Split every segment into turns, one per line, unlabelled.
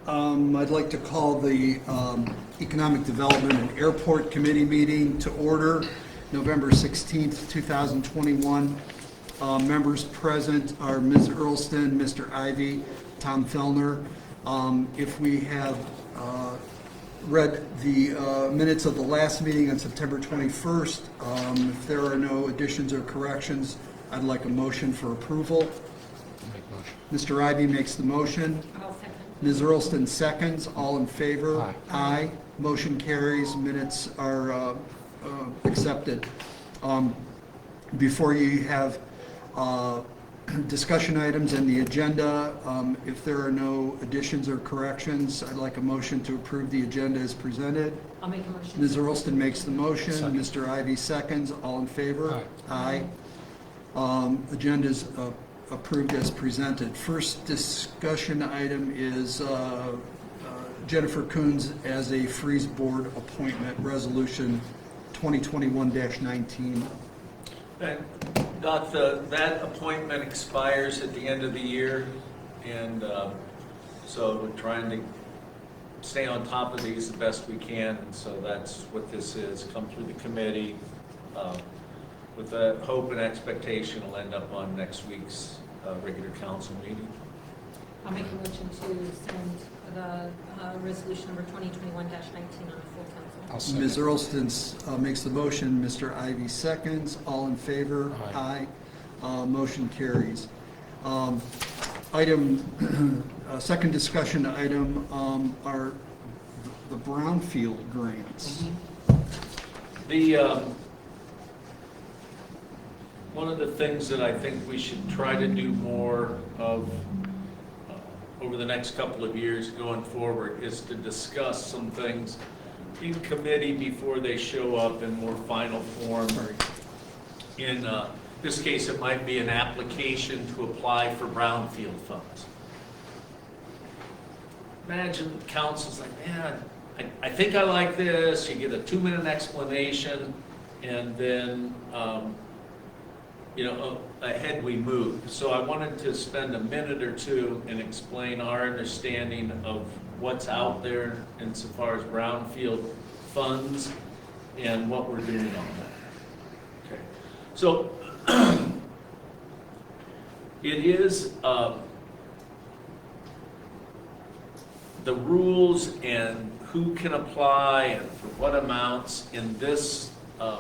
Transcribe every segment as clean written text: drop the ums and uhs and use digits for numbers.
I'd like to call the Economic Development and Airport Committee meeting to order, November 16th, 2021. Members present are Ms. Earlston, Mr. Ivy, Tom Fellner. If we have read the minutes of the last meeting on September 21st, if there are no additions or corrections, I'd like a motion for approval.
Make motion.
Mr. Ivy makes the motion.
I'll second.
Ms. Earlston seconds. All in favor?
Aye.
Aye. Motion carries. Minutes are accepted. Before you have discussion items in the agenda, if there are no additions or corrections, I'd like a motion to approve the agenda as presented.
I'll make a motion.
Ms. Earlston makes the motion.
Second.
Mr. Ivy seconds. All in favor?
Aye.
Aye. Agenda is approved as presented. First discussion item is Jennifer Coons as a Freeze Board appointment, Resolution 2021-19.
That appointment expires at the end of the year, and so we're trying to stay on top of these the best we can, and so that's what this is. Come through the committee with the hope and expectation it'll end up on next week's regular council meeting.
I'll make a motion to send the resolution number 2021-19 on the full council.
I'll second.
Ms. Earlston makes the motion. Mr. Ivy seconds. All in favor?
Aye.
Motion carries. Second discussion item are the brownfield grants.
One of the things that I think we should try to do more of over the next couple of years going forward is to discuss some things in committee before they show up in more final form. In this case, it might be an application to apply for brownfield funds. Imagine council's like, man, I think I like this. You get a 2-minute explanation, and then ahead we move. So I wanted to spend a minute or two and explain our understanding of what's out there insofar as brownfield funds and what we're doing on that. Okay. So it is the rules and who can apply and for what amounts in this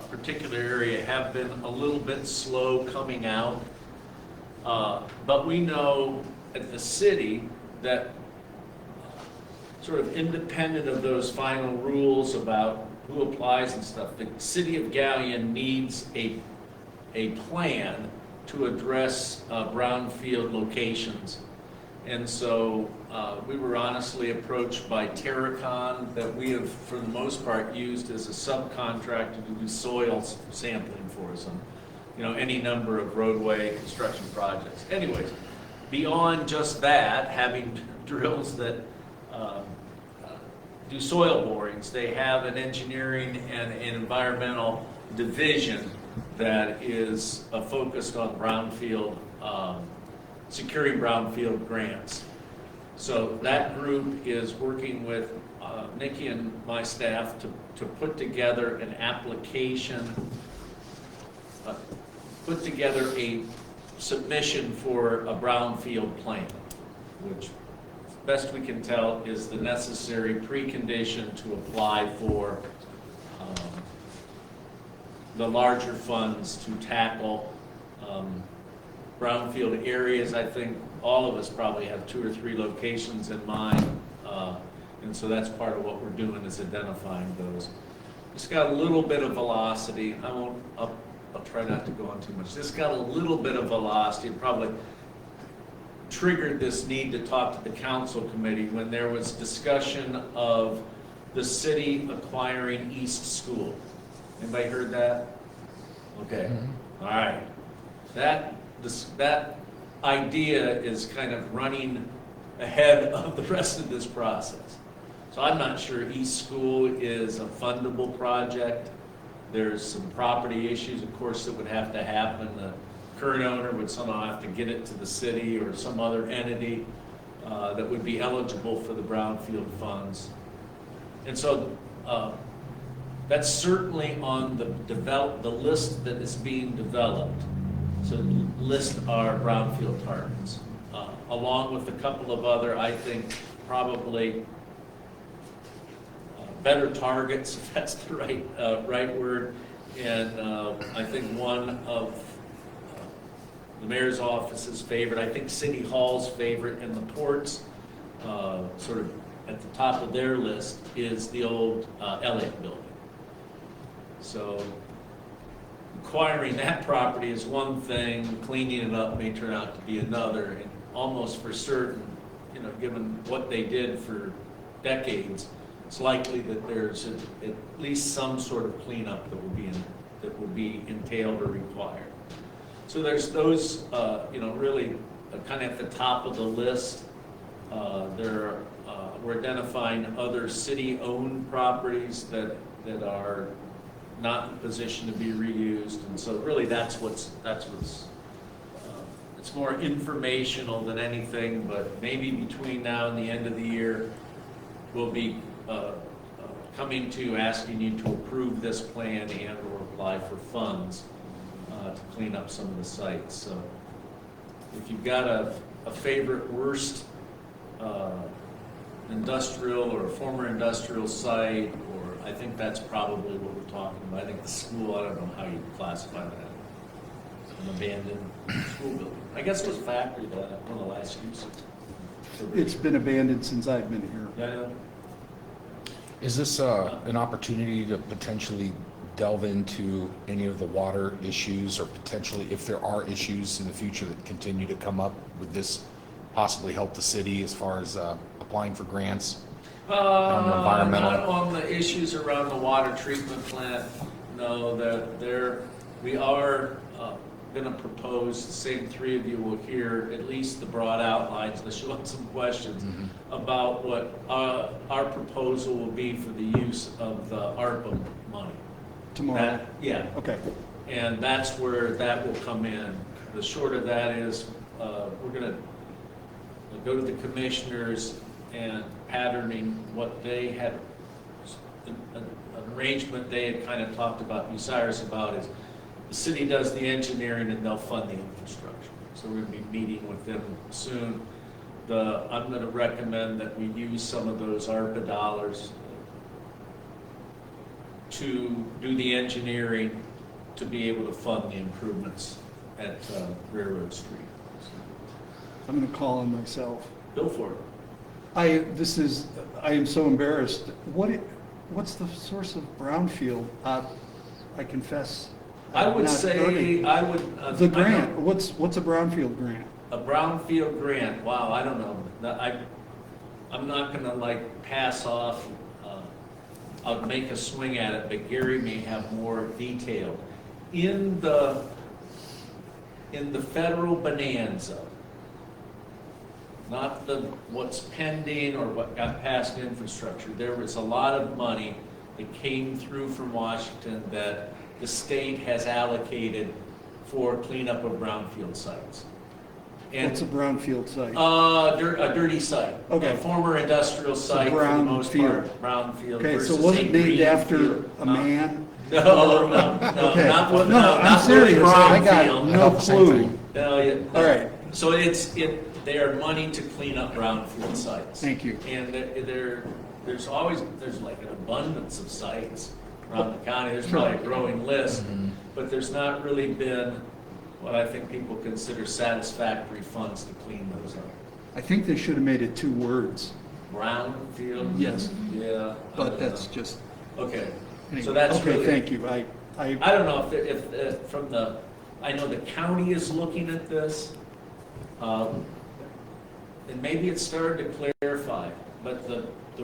particular area have been a little bit slow coming out. But we know at the city that sort of independent of those final rules about who applies and stuff, the city of Galion needs a plan to address brownfield locations. And so we were honestly approached by Terracon, that we have, for the most part, used as a subcontractor to do soil sampling for us on, any number of roadway construction projects. Anyways, beyond just that, having drills that do soil borings, they have an engineering and an environmental division that is focused on brownfield, securing brownfield grants. So that group is working with Nikki and my staff to put together an application, put together a submission for a brownfield plan, which best we can tell is the necessary precondition to apply for the larger funds to tackle brownfield areas. I think all of us probably have 2 or 3 locations in mind, and so that's part of what we're doing is identifying those. It's got a little bit of velocity. I'll try not to go on too much. This got a little bit of velocity. It probably triggered this need to talk to the council committee when there was discussion of the city acquiring East School. Anybody heard that? Okay. All right. That idea is kind of running ahead of the rest of this process. So I'm not sure East School is a fundable project. There's some property issues, of course, that would have to happen. The current owner would somehow have to get it to the city or some other entity. that would be eligible for the brownfield funds. And so that's certainly on the list that is being developed. So list our brownfield targets, along with a couple of other, I think, probably better targets, if that's the right word. And I think one of the mayor's office's favorite, I think City Hall's favorite, and the port's sort of at the top of their list is the old Elliott building. So acquiring that property is one thing, cleaning it up may turn out to be another, and almost for certain, given what they did for decades, it's likely that there's at least some sort of cleanup that will be entailed or required. So there's those, really kind of at the top of the list. We're identifying other city-owned properties that are not in position to be reused, and so really that's what's it's more informational than anything, but maybe between now and the end of the year, we'll be coming to asking you to approve this plan and or apply for funds to clean up some of the sites. So if you've got a favorite worst industrial or former industrial site, or I think that's probably what we're talking about. I think the school, I don't know how you classify that. An abandoned school building. I guess it was factory, one of the last uses.
It's been abandoned since I've been here.
Yeah.
Is this an opportunity to potentially delve into any of the water issues, or potentially, if there are issues in the future that continue to come up, would this possibly help the city as far as applying for grants? Environmental.
Not on the issues around the water treatment plant. No, we are going to propose, the same three of you will hear at least the broad outlines, unless you want some questions about what our proposal will be for the use of the ARPA money.
Tomorrow?
Yeah.
Okay.
And that's where that will come in. The short of that is we're going to go to the commissioners and patterning what they had, an arrangement they had kind of talked about, Bucyrus about, is the city does the engineering and they'll fund the infrastructure. So we're going to be meeting with them soon. I'm going to recommend that we use some of those ARPA dollars to do the engineering to be able to fund the improvements at Railroad Street.
I'm going to call on myself.
Go for it.
I am so embarrassed. What's the source of brownfield? I confess.
I would say,
The grant, what's a brownfield grant?
A brownfield grant, wow, I don't know. I'm not gonna pass off, I'll make a swing at it, but Gary may have more detail. In the federal bonanza, not what's pending or what got passed infrastructure, there was a lot of money that came through from Washington that the state has allocated for cleanup of brownfield sites. And
What's a brownfield site?
a dirty site.
Okay.
A former industrial site for the most
brownfield.
part, brownfield
Okay,
versus
so was it
a
named
green
after
field.
a man?
No,
Okay.
not
No,
not
I'm
Willie
serious. I got
Brownfield.
no
Same
clue.
thing.
No, yeah.
All right.
So they are money to clean up brownfield sites.
Thank you.
And there's like an abundance of sites around the county. There's
Sure.
probably a growing list, but there's not really been what I think people consider satisfactory funds to clean those up.
I think they should have made it 2 words.
Brownfield?
Yes.
Yeah.
But that's just,
Okay.
anyway.
So that's
Okay,
really.
thank you.
I don't know if from I know the county is looking at this, and maybe it's starting to clarify, but the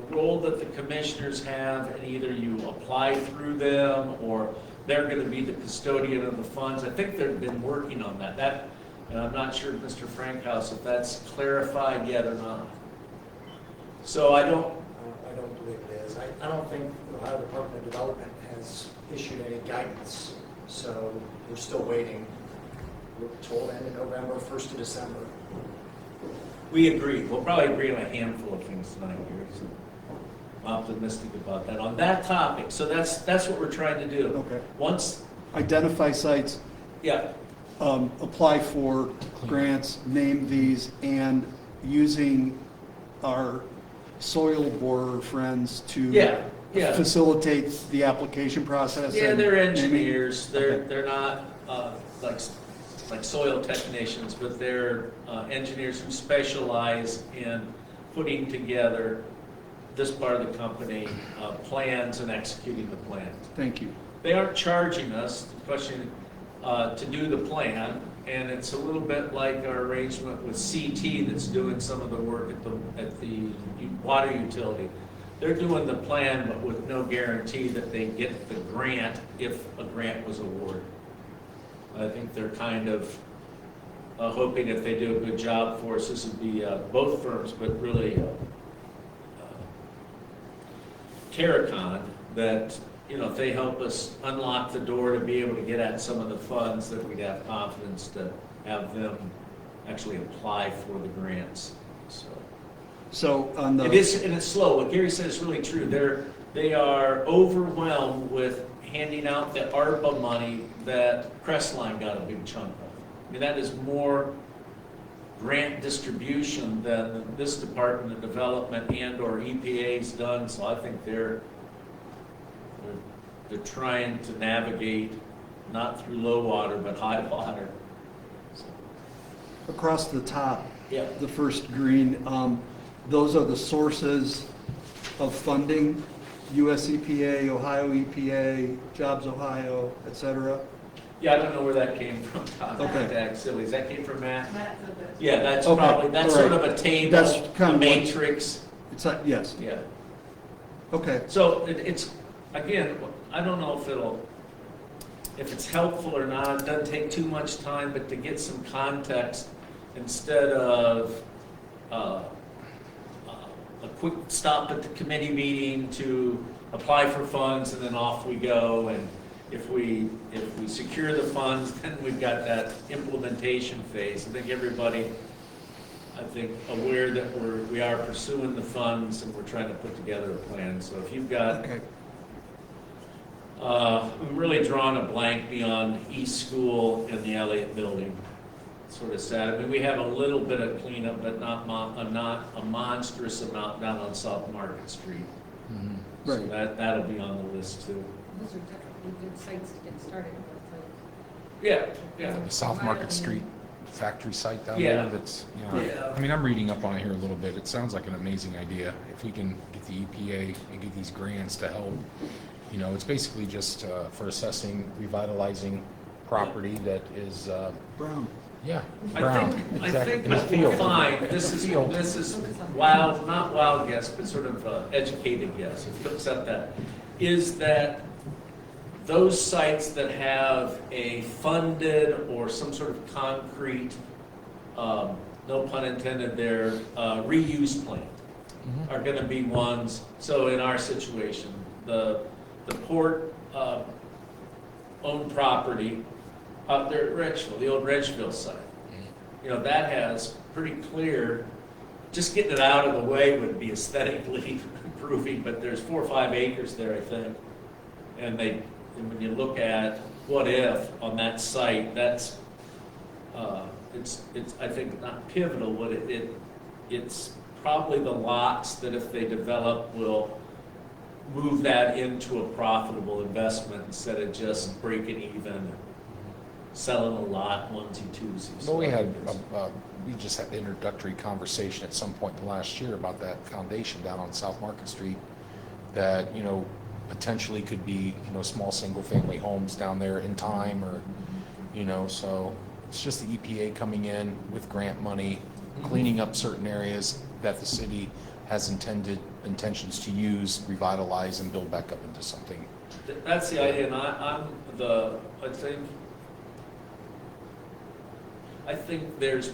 role that the commissioners have, and either you apply through them or they're going to be the custodian of the funds. I think they've been working on that. And I'm not sure, Mr. Frankhouse, if that's clarified yet or not. So I don't
believe it is. I don't think the Ohio Department of Development has issued any guidance, so we're still waiting. We're told end of November, 1st of December.
We agree. We'll probably agree on a handful of things tonight here, so I'm optimistic about that. On that topic, so that's what we're trying to do.
Okay.
Once,
Identify sites,
yeah,
apply for grants, name these, and using our soil borer friends to
yeah, yeah.
facilitate the application process.
Yeah,
and
they're
naming.
engineers,
Okay.
they're not like soil technicians, but they're engineers who specialize in putting together this part of the company, plans and executing the plans.
Thank you.
They aren't charging us, the question, to do the plan, and it's a little bit like our arrangement with CT that's doing some of the work at the water utility. They're doing the plan, but with no guarantee that they get the grant if a grant was awarded. I think they're kind of hoping if they do a good job for us, this would be both firms, but really Terracon, that, you know, if they help us unlock the door to be able to get at some of the funds, that we'd have confidence to have them actually apply for the grants, so.
So on the.
It is, and it's slow. What Gary said is really true. They are overwhelmed with handing out the ARPA money that Crestline got a big chunk of. I mean, that is more grant distribution than this Department of Development and/or EPA's done. So I think they're trying to navigate not through low water but high water. So,
Across the top,
yeah.
the first green, those are the sources of funding, US EPA, Ohio EPA, Jobs Ohio, et cetera.
Yeah, I don't know where that came from, Tom.
Okay.
That silly. Does that came from Matt?
That's a good.
Yeah, that's
Okay,
probably, that's
all
sort
right.
of a table,
That's kind
a
of what-
matrix.
It's not, yes,
Yeah.
okay.
So it's, again, I don't know if it's helpful or not. It doesn't take too much time, but to get some context instead of a quick stop at the committee meeting to apply for funds and then off we go. And if we secure the funds, then we've got that implementation phase. I think everybody, aware that we are pursuing the funds and we're trying to put together a plan. So if you've got,
Okay.
I'm really drawing a blank beyond East School and the Elliott Building. Sort of sad. I mean, we have a little bit of cleanup, but not a monstrous amount down on South Market Street. So
Right.
that'll be on the list too.
Those are definitely good sites to get started with.
Yeah, yeah.
The South Market Street factory site down
Yeah.
there, that's, you know,
Yeah.
I mean, I'm reading up on it here a little bit. It sounds like an amazing idea. If we can get the EPA and get these grants to help, you know, it's basically just for assessing, revitalizing property that is,
Brown.
yeah,
I
brown.
think
exactly, in a
what we'll
field.
find, this
Field.
is wild, not wild guess, but sort of educated guess, if you accept that, is that those sites that have a funded or some sort of concrete, no pun intended there, reuse plan
Mhm.
are gonna be ones, so in our situation, the port owned property out there at Richville, the old Ridgeville site. You know, that has pretty clear, just getting it out of the way would be aesthetically improving, but there's 4 or 5 acres there, I think. And when you look at what if on that site, that's, it's, I think, not pivotal, but it's probably the lots that if they develop will move that into a profitable investment instead of just breaking even, selling a lot, onesie, twosies.
Well, we just had the introductory conversation at some point in the last year about that foundation down on South Market Street that, you know, potentially could be, you know, small single-family homes down there in time, or, you know, so it's just the EPA coming in with grant money, cleaning up certain areas that the city has intentions to use, revitalize, and build back up into something.
That's the idea, and I think there's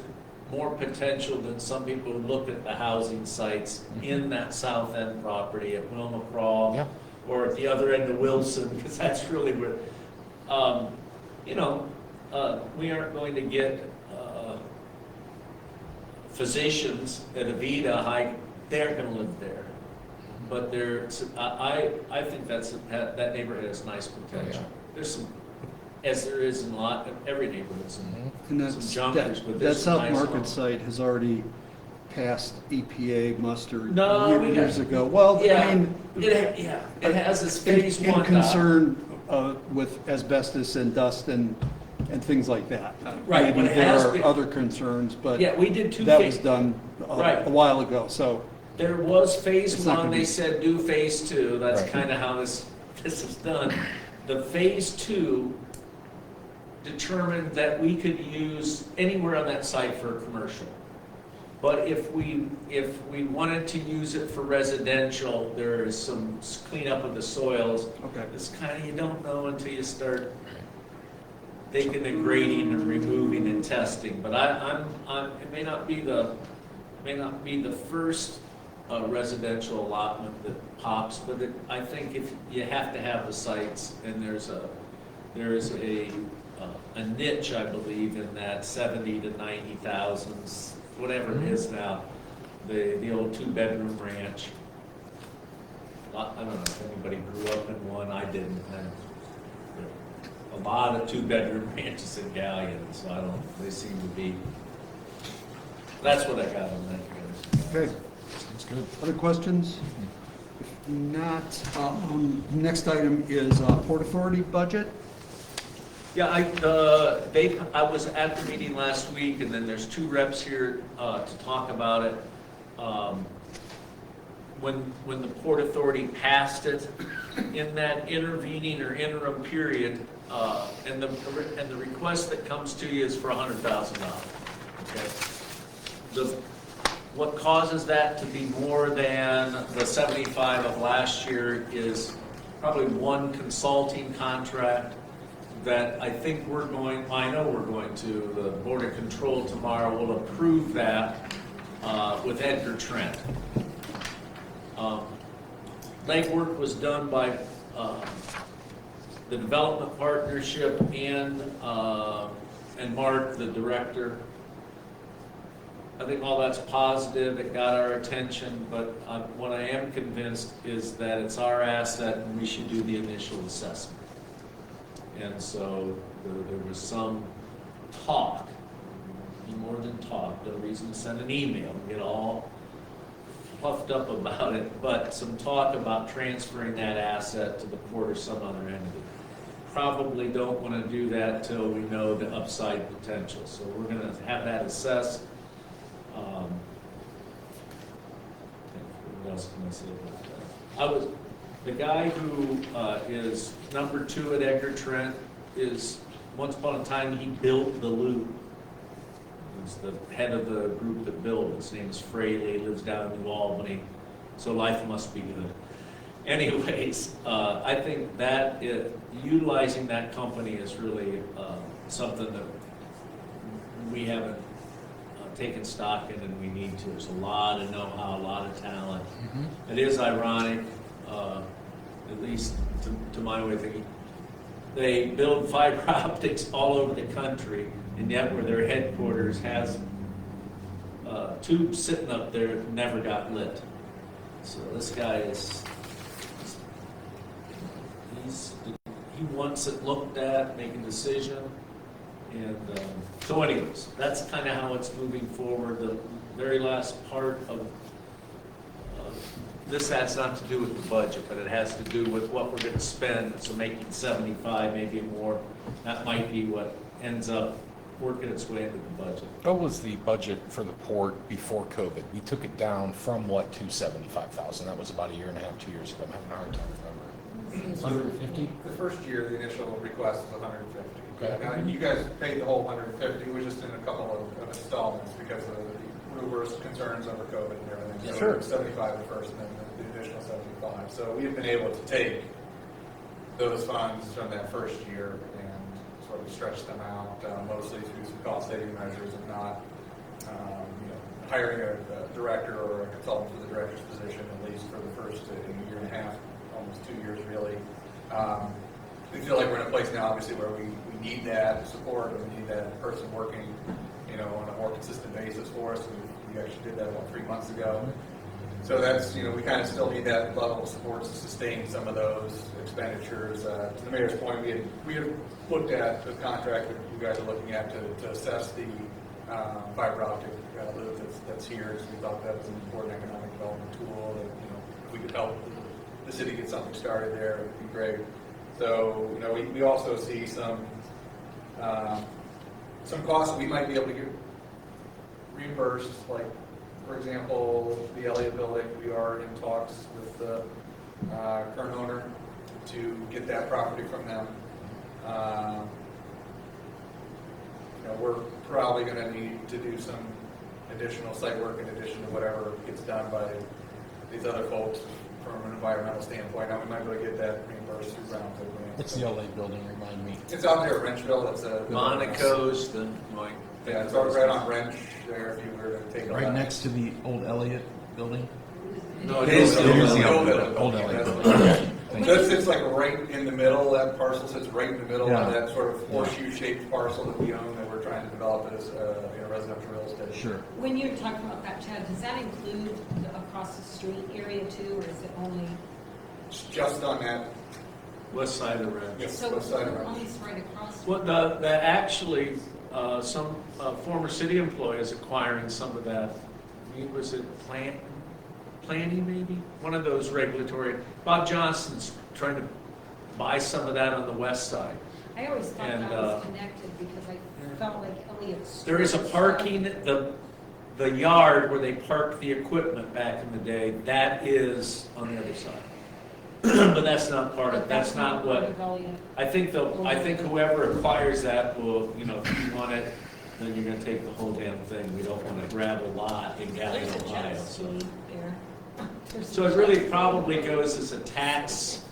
more potential than some people who look at the housing sites in that south end property at Wilma Crawl,
Yeah.
or at the other end of Wilson, because that's really where, we aren't going to get physicians at Avita, they aren't gonna live there. But I think that neighborhood has nice potential. There's some, as there is in every neighborhood,
And
some
that's,
junkers, but
that
there's some
South
nice
Market
ones.
site has already passed EPA muster
No, we
years
got-
ago. Well, I
Yeah,
mean.
it has this
in-
phase
in
one.
concern with asbestos and dust and things like that.
Right, but
Maybe
it
there
has
are
been-
other concerns, but
Yeah, we did two
that was
phases.
done
Right.
a while ago, so.
There was phase
It's not
one,
gonna
they
be-
said do phase two, that's
Right.
kind of how this is done. The phase two determined that we could use anywhere on that site for commercial. But if we wanted to use it for residential, there is some cleanup of the soils.
Okay.
It's kind of, you don't know until you start taking the grading and removing and testing. But it may not be the first residential allotment that pops, but I think if you have to have the sites, and there is a niche, I believe, in that 70 to 90,000, whatever it is now, the old 2-bedroom ranch. I don't know if anybody grew up in one, I didn't. And a lot of 2-bedroom ranches in Galleon, so they seem to be, that's what I got on that.
Okay,
Sounds good.
other questions? If not, next item is Port Authority budget.
Yeah, I was at the meeting last week, and then there's 2 reps here to talk about it. When the Port Authority passed it, in that intervening or interim period, and the request that comes to you is for $100,000. Okay. What causes that to be more than the 75 of last year is probably one consulting contract that I know we're going to, the Board of Control tomorrow will approve that with Edgar Trent. Legwork was done by the Development Partnership and Mark, the director. I think all that's positive, it got our attention, but what I am convinced is that it's our asset and we should do the initial assessment. And so there was some talk, more than talk, no reason to send an email and get all puffed up about it, but some talk about transferring that asset to the port or some other entity. Probably don't want to do that till we know the upside potential. So we're going to have that assessed. What else can I say about that? The guy who is number 2 at Edgar Trent is, once upon a time, he built the loop. He's the head of the group that built it. His name is Fraley, lives down in New Albany, so life must be good. Anyways, I think that utilizing that company is really something that we haven't taken stock in, and we need to. There's a lot of know-how, a lot of talent. It is ironic, at least to my way of thinking, they build fiber optics all over the country, and yet where their headquarters has tubes sitting up there that never got lit. So this guy he wants it looked at, make a decision. And so anyways, that's kind of how it's moving forward. The very last part of this has not to do with the budget, but it has to do with what we're going to spend. So making 75, maybe more, that might be what ends up working its way into the budget.
What was the budget for the port before COVID? We took it down from what to 75,000? That was about 1.5 years, 2 years ago. I'm having a hard time remembering. 150?
The first year, the initial request was 150.
Okay.
Now, you guys paid the whole 150, it was just in a couple of installments because of the reverse concerns over COVID and everything.
Yeah,
So
sure.
it was 75 at first and then the additional 75. So we've been able to take those funds from that first year and sort of stretch them out, mostly through some cost saving measures, if not hiring a director or a consultant for the director's position, at least for the first 1.5 years, almost 2 years really. We feel like we're in a place now, obviously, where we need that support, and we need that person working, on a more consistent basis for us. We actually did that about 3 months ago. So that's, we kind of still need that level of support to sustain some of those expenditures. To the mayor's point, we had looked at the contract that you guys are looking at to assess the fiber optic loop that's here. So we thought that was an important economic development tool. That, if we could help the city get something started there, it would be great. So, we also see some costs we might be able to get reimbursed, like, for example, the Elliott Building. We are in talks with the current owner to get that property from them. We're probably going to need to do some additional site work in addition to whatever gets done by these other folks from an environmental standpoint. Now, we might be able to get that reimbursed through Brownfield grants.
What's the LA building, remind me?
It's out there at Wrenchville. It's a
Monaco's,
Yeah, it's right on Wrench there if you were to take a
Right
left.
next to the old Elliott building?
No,
It is
no,
the
no,
old
no.
Elliott
Old
building,
Elliott
that's
building.
what-
Okay, thank
So
you.
it sits like right in the middle, that parcel sits right in the middle of
Yeah.
that sort of horseshoe-shaped parcel that we own that we're trying to develop as residential real estate.
Sure.
When you're talking about that, Chad, does that include the across the street area too, or is it only?
It's just on that,
West side of Red.
yes,
So
west side of
we're
Wrench.
almost right across.
Well, the actually, some former city employees acquiring some of that, was it planning maybe? One of those regulatory, Bob Johnson's trying to buy some of that on the west side.
I always thought
And,
that was connected because I felt like Elliott.
There is a parking, the yard where they park the equipment back in the day, that is on the other side. But that's not part of, that's not
part
what,
of Elliott.
I think whoever acquires that will, if you want it, then you're gonna take the whole damn thing. We don't want to grab a lot in Galley,
There's a
Ohio.
jet
So
ski there. There's
So
a
it really
jet
probably
ski.
goes as a tax,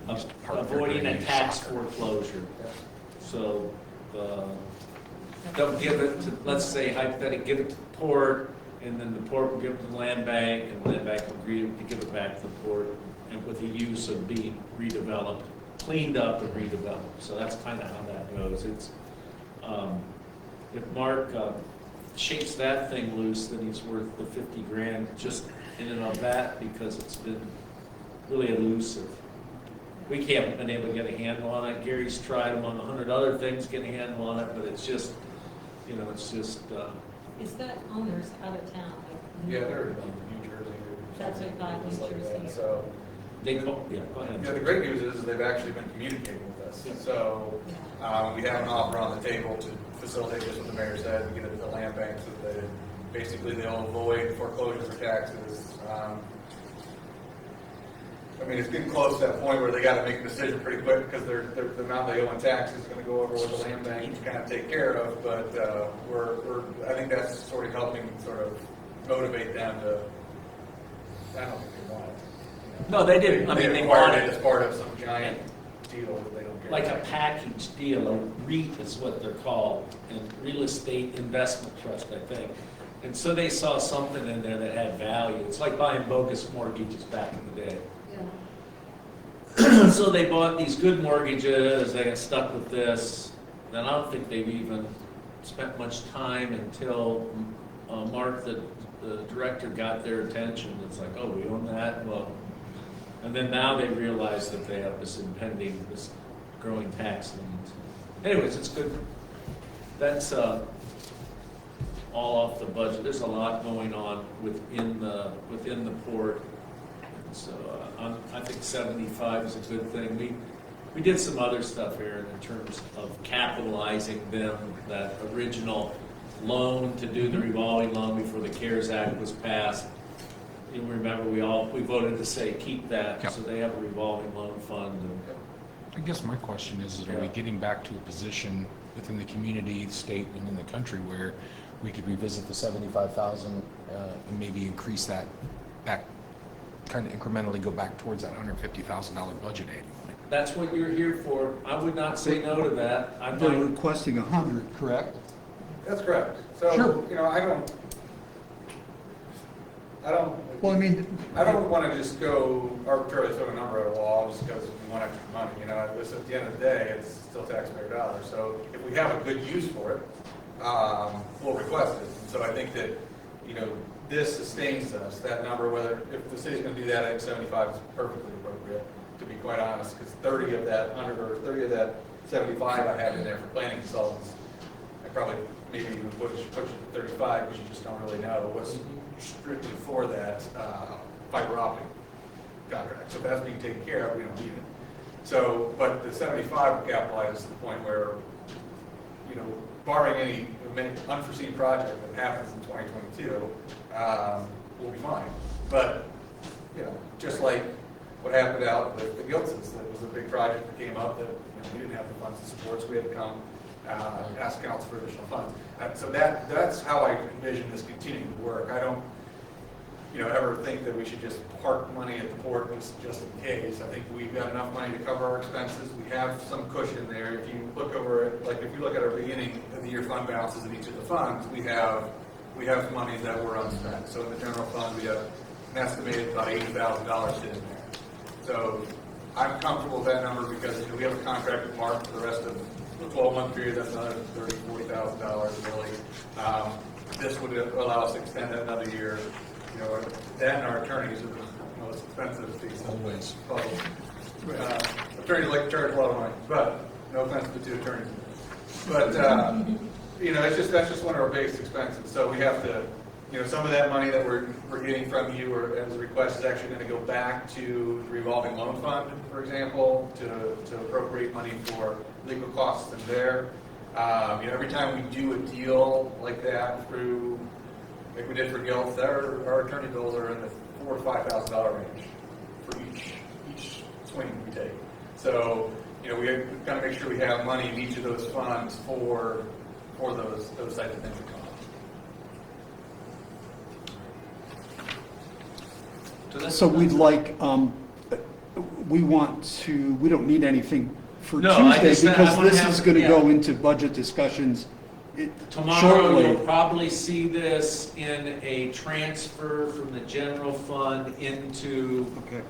Just park there
avoiding
during
a tax
soccer.
foreclosure. So, they'll give it to, let's say hypothetically, give it to the port, and then the port will give it to the land bank, and the land bank will agree to give it back to the port, and with the use of being redeveloped, cleaned up and redeveloped. So that's kind of how that goes. It's, if Mark shakes that thing loose, then he's worth the 50 grand just in and of that, because it's been really elusive. We haven't been able to get a handle on it. Gary's tried among 100 other things, getting a handle on it, but it's just, it's just,
Is that owners out of town? Like,
Yeah, they're in New Jersey. or
That's
something
what I thought,
just
New
like that.
Jersey.
So,
go ahead.
the great news is they've actually been communicating with us. So, we have an offer on the table to facilitate just what the mayor said, we get it to the land bank so that basically they'll avoid foreclosures or taxes. It's getting close to that point where they gotta make a decision pretty quick because the amount they owe in taxes is gonna go over what the land bank can kind of take care of, but, I think that's sort of helping sort of motivate them to, I don't think they want it.
No, they didn't. I mean, they
acquired
wanted
it as part of some giant deal that they don't care.
like a package deal, a REIT is what they're called, and real estate investment trust, I think. And so they saw something in there that had value. It's like buying bogus mortgages back in the day.
Yeah.
So they bought these good mortgages, they got stuck with this, and I don't think they've even spent much time until Mark, the director, got their attention. It's like, oh, we own that? Well, and then now they realize that they have this growing tax liens. Anyways, it's good. That's all off the budget. There's a lot going on within the port. So I think 75 is a good thing. We did some other stuff here in terms of capitalizing them, that original loan to do the revolving loan before the CARES Act was passed. You remember we voted to say keep that,
Yep.
so they have a revolving loan fund. And
I guess my question is, are we
Yeah.
getting back to a position within the community, state, and in the country where we could revisit the 75,000 and maybe increase that back, kind of incrementally go back towards that $150,000 budget annually?
That's what you're here for. I would not say no to that. I
They're
might,
requesting 100, correct?
That's correct. So,
Sure. Well, I mean,
I don't want to just go arbitrarily throw a number at a wall just because we want extra money. It's at the end of the day, it's still taxpayer dollars. So if we have a good use for it, we'll request it. And so I think that, you know, this sustains us, that number, whether, if the city's gonna do that, I think 75 is perfectly appropriate, to be quite honest, because 30 of that 75 I have in there for planning consultants. I probably maybe even push it to 35, because you just don't really know what's strictly for that fiber optic contract. So if that's being taken care of, we don't need it. So, but the 75 will capitalize to the point where, you know, barring any unforeseen project that happens in 2022, we'll be fine. But, you know, just like what happened out with the Giltzes, that was a big project that came up that, you know, we didn't have the funds to support, so we had to come ask council for additional funds. So that's how I envision this continuing to work. I don't, you know, ever think that we should just park money at the port just in case. I think we've got enough money to cover our expenses. We have some cushion there. If you look over it, like if you look at our beginning of the year fund balances in each of the funds, we have monies that were unspent. So in the general fund, we have an estimated about $80,000 sitting there. So I'm comfortable with that number because, you know, we have a contract with Mark for the rest of the 12-month period. That's another $30,000, $40,000 really. This would allow us to extend that another year. You know, that and our attorneys are the most expensive piece.
Always.
Attorneys like to charge a lot of money, but no offense to the two attorneys. But, you know, that's just one of our biggest expenses. So we have to, you know, some of that money that we're getting from you or as a request is actually going to go back to the revolving loan fund, for example, to appropriate money for legal costs in there. You know, every time we do a deal like that through, like we did for Giltz, our attorney bills are in the $4,000 to $5,000 range for each swing we take. So, you know, we've got to make sure we have money in each of those funds for those types of things that come up.
So we'd like, we don't need anything for
No, I just-
Tuesday
I
because
wanna
this
have-
is going to
yeah.
go into budget discussions
Tomorrow,
shortly.
you'll probably see this in a transfer from the general fund into
Okay.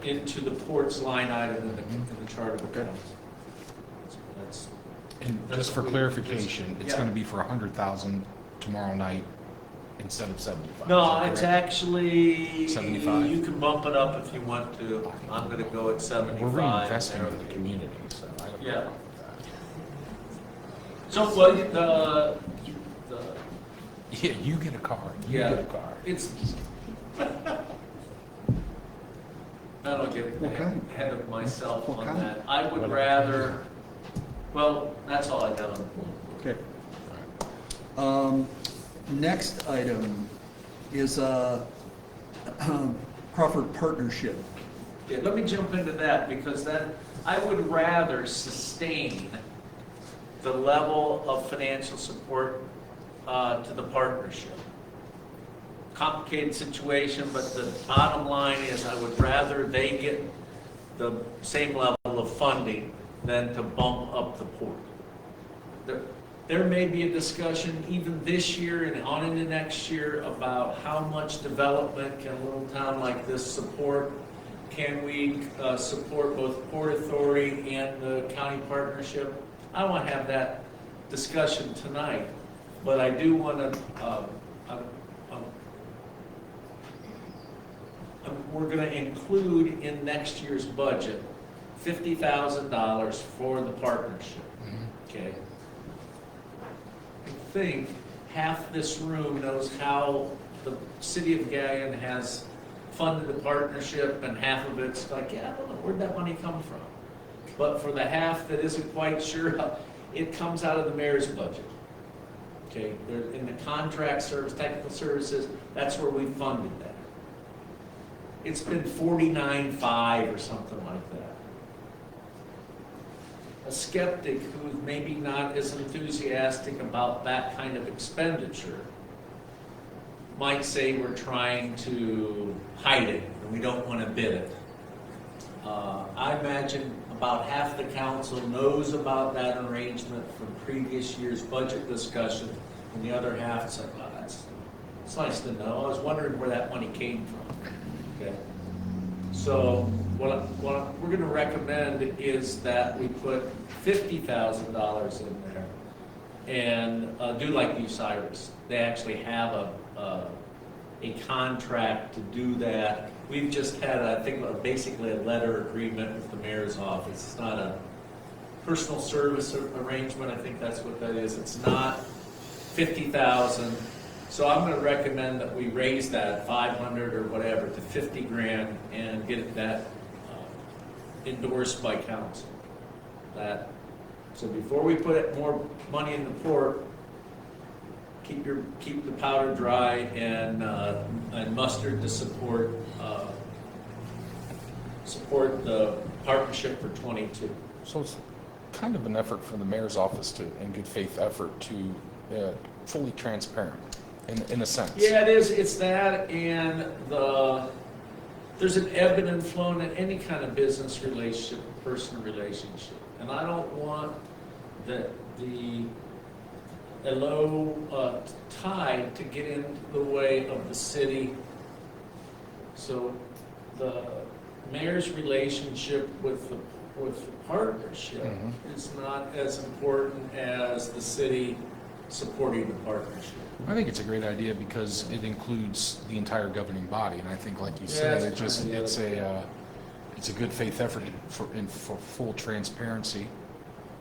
into the ports line item in the chart of accounts. That's,
And just for clarification, it's
Yeah.
gonna be for 100,000 tomorrow night instead of 75.
no,
is
it's
that correct?
actually,
75.
you can bump it up if you want to. I'm gonna go at 75.
We're reinvesting in the community, so I don't know
Yeah.
about that.
So, well, the,
Yeah, you get a car, you
yeah,
get a car.
it's, I don't get
Okay.
ahead of myself
What
on
kind?
that. I would rather, well, that's all I got on the
Okay. Next item is Crawford Partnership.
Yeah, let me jump into that because then I would rather sustain the level of financial support to the partnership. Complicated situation, but the bottom line is I would rather they get the same level of funding than to bump up the port. There may be a discussion even this year and on into next year about how much development can a little town like this support. Can we support both Port Authority and the county partnership? I don't want to have that discussion tonight, but I do want to, we're going to include in next year's budget $50,000 for the partnership, okay? I think half this room knows how the city of Gagnon has funded the partnership, and half of it's like, yeah, I don't know, where'd that money come from? But for the half that isn't quite sure, it comes out of the mayor's budget. Okay, in the contract service, technical services, that's where we funded that. It's been 49.5 or something like that. A skeptic who's maybe not as enthusiastic about that kind of expenditure might say we're trying to hide it and we don't want to bid it. I imagine about half the council knows about that arrangement from previous year's budget discussion, and the other half is like, well, it's nice to know. I was wondering where that money came from. Okay. So what we're going to recommend is that we put $50,000 in there and do like New Cyrus. They actually have a contract to do that. We've just had, I think, basically a letter agreement with the mayor's office. It's not a personal service arrangement, I think that's what that is. It's not 50,000. So I'm going to recommend that we raise that 500 or whatever to 50 grand and get that endorsed by council. So before we put more money in the port, keep the powder dry and mustard to support the partnership for 22.
So it's kind of an effort from the mayor's office to, in good faith effort to fully transparent in a sense.
Yeah, it is. It's that, and there's an ebb and flow in any kind of business relationship, personal relationship, and I don't want a low tide to get in the way of the city. So the mayor's relationship with the partnership is not as important as the city supporting the partnership.
I think it's a great idea because it includes the entire governing body, and I think, like you said, it's a good faith effort for full transparency.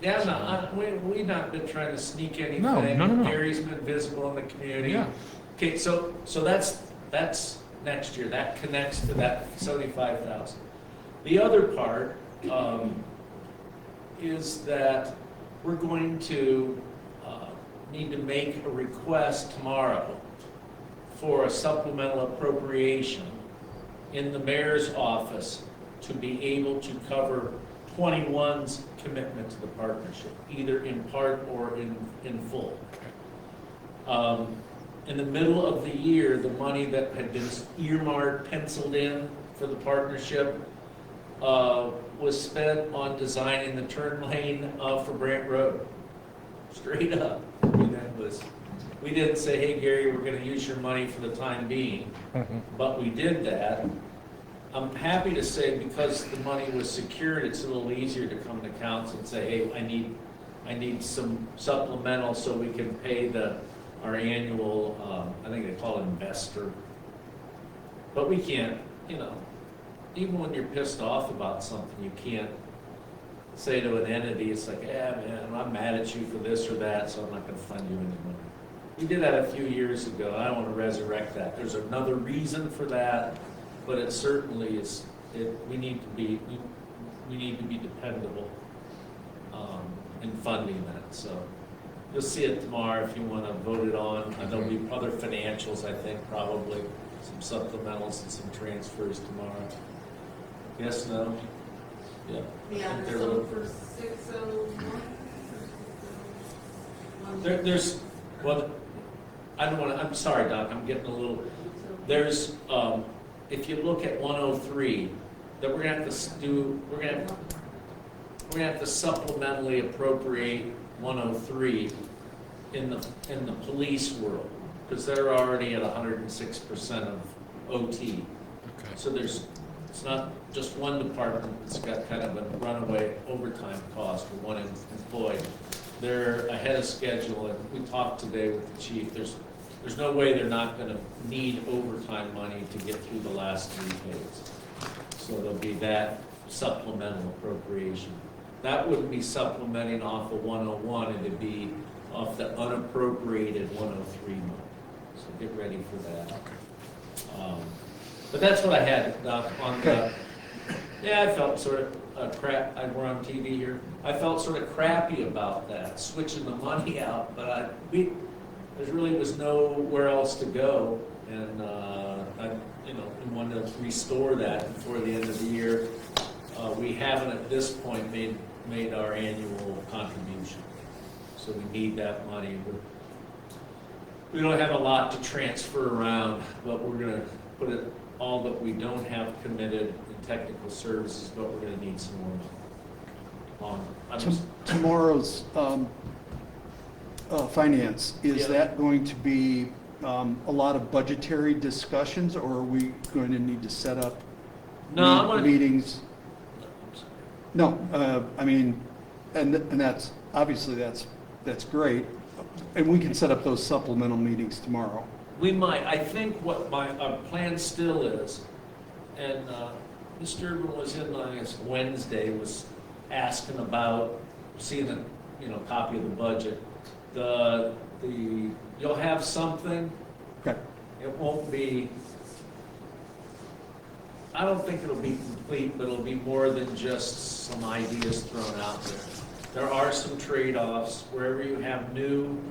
Yeah, no, we've not been trying to sneak anything.
No.
Gary's been visible in the community.
Yeah.
Okay, so that's next year. That connects to that 75,000. The other part is that we're going to need to make a request tomorrow for a supplemental appropriation in the mayor's office to be able to cover 21's commitment to the partnership, either in part or in full. In the middle of the year, the money that had been earmarked, penciled in for the partnership was spent on designing the turn lane for Brant Road. Straight up. I mean, we didn't say, hey, Gary, we're going to use your money for the time being, but we did that. I'm happy to say because the money was secured, it's a little easier to come to council and say, hey, I need some supplemental so we can pay our annual, I think they call it investor. But we can't, even when you're pissed off about something, you can't say to an entity, it's like, yeah, man, I'm mad at you for this or that, so I'm not going to fund you anymore. We did that a few years ago. I don't want to resurrect that. There's another reason for that, but it certainly is. We need to be dependable in funding that. So you'll see it tomorrow if you want to vote it on. There'll be other financials, I think, probably some supplementals and some transfers tomorrow. Yes, no? Yeah.
Yeah, so for 601.
Well, I don't want to, I'm sorry, Doc, I'm getting a little, there's, if you look at 103, that we're going to have to do, we're going to have to supplementally appropriate 103 in the police world, because they're already at 106% of OT.
Okay.
So it's not just one department that's got kind of a runaway overtime cost for one employee. They're ahead of schedule, and we talked today with the chief. There's no way they're not going to need overtime money to get through the last 3 days. So there'll be that supplemental appropriation. That wouldn't be supplementing off of 101, it'd be off the unappropriated 103 money. So get ready for that.
Okay.
But that's what I had, Doc, on the, yeah, I felt sort of crap, we're on TV here. I felt sort of crappy about that, switching the money out, but there really was nowhere else to go. And, we wanted to restore that before the end of the year. We haven't at this point made our annual contribution. So we need that money. We don't have a lot to transfer around, but we're going to put it all that we don't have committed in technical services, but we're going to need some more money.
Tomorrow's finance, is
Yeah.
that going to be a lot of budgetary discussions, or are we going to need to set up
No, I want to.
meetings? No, I mean, and that's, obviously, that's great. And we can set up those supplemental meetings tomorrow.
We might, I think what our plan still is, and Mr. Urban was in, I guess, Wednesday, was asking about seeing a, copy of the budget. You'll have something,
Okay.
it won't be, I don't think it'll be complete, but it'll be more than just some ideas thrown out there. There are some trade-offs, wherever you have new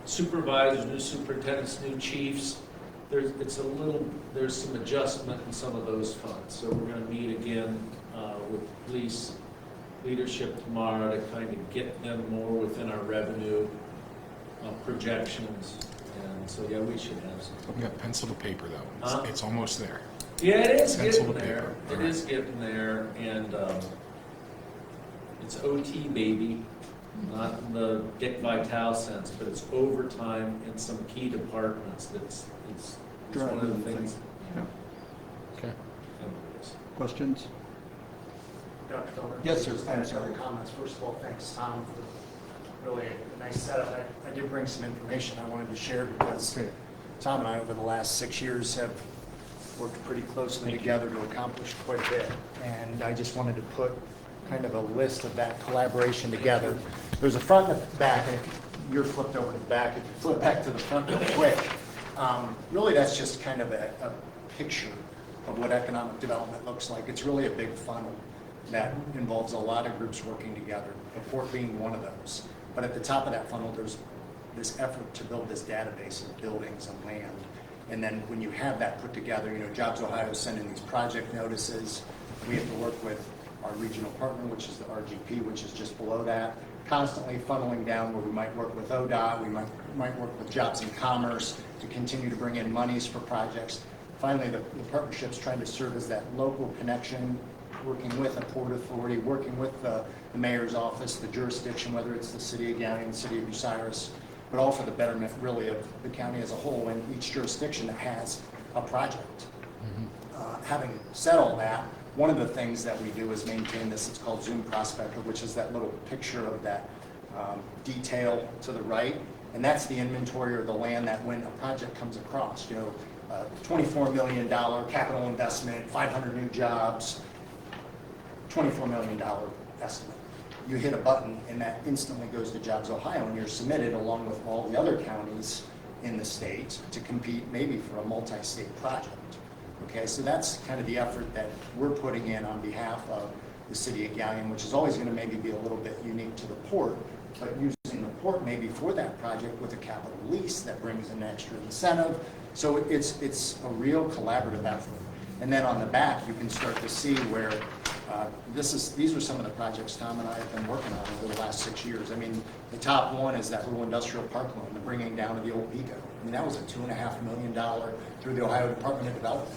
supervisors, new superintendents, new chiefs, there's some adjustment in some of those funds. So we're gonna meet again with police leadership tomorrow to kind of get them more within our revenue projections. And so, yeah, we should have some.
We got pencil to paper though.
Huh?
It's almost there.
Yeah, it is
Pencil
getting
to
there.
paper.
It
All right.
is getting there, and it's OT, baby. Not in the Dick Vitale sense, but it's overtime in some key departments. It's one of the things.
Yeah.
Okay.
Questions?
Dr. Feldman?
Yes, sir.
Just had other comments. First of all, thanks, Tom, for really a nice setup. I did bring some information I wanted to share because
Okay.
Tom and I, over the last 6 years, have worked pretty closely together to accomplish quite a bit. And I just wanted to put kind of a list of that collaboration together. There's a front and a back, and if you're flipped over to the back, if you flip back to the front real quick, really that's just kind of a picture of what economic development looks like. It's really a big funnel that involves a lot of groups working together, the port being one of those. But at the top of that funnel, there's this effort to build this database of buildings and land. And then when you have that put together, Jobs Ohio is sending these project notices. We have to work with our regional partner, which is the RGP, which is just below that, constantly funneling down where we might work with ODOT, we might work with Jobs and Commerce to continue to bring in monies for projects. Finally, the partnership's trying to serve as that local connection, working with a port authority, working with the mayor's office, the jurisdiction, whether it's the city of Gallion, the city of Bucyrus, but all for the betterment really of the county as a whole and each jurisdiction that has a project. Having said all that, one of the things that we do is maintain this, it's called Zoom Prospector, which is that little picture of that detail to the right. And that's the inventory or the land that when a project comes across, $24 million capital investment, 500 new jobs, $24 million estimate. You hit a button and that instantly goes to Jobs Ohio and you're submitted along with all the other counties in the state to compete maybe for a multi-state project. Okay, so that's kind of the effort that we're putting in on behalf of the city of Gallion, which is always going to maybe be a little bit unique to the port, but using the port maybe for that project with a capital lease that brings an extra incentive. So it's a real collaborative effort. And then on the back, you can start to see where these are some of the projects Tom and I have been working on over the last 6 years. I mean, the top one is that little industrial park loan, the bringing down of the old Pico. I mean, that was a $2.5 million through the Ohio Department of Development,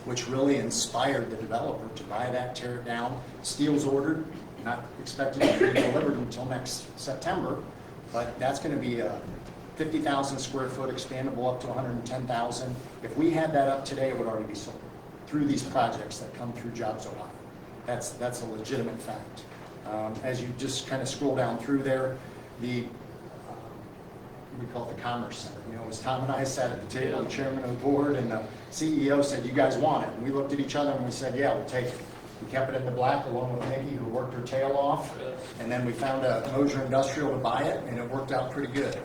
which really inspired the developer to buy that, tear it down. Steel's ordered, not expected to be delivered until next September, but that's going to be a 50,000 square foot expandable up to 110,000. If we had that up today, it would already be sold through these projects that come through Jobs Ohio. That's a legitimate fact. As you just kind of scroll down through there, we call it the Commerce Center. It was Tom and I sat at the table, the chairman of the board, and the CEO said, "You guys want it?" And we looked at each other and we said, "Yeah, we'll take it." We kept it in the black along with Nikki, who worked her tail off, and then we found a Moser Industrial to buy it, and it worked out pretty good.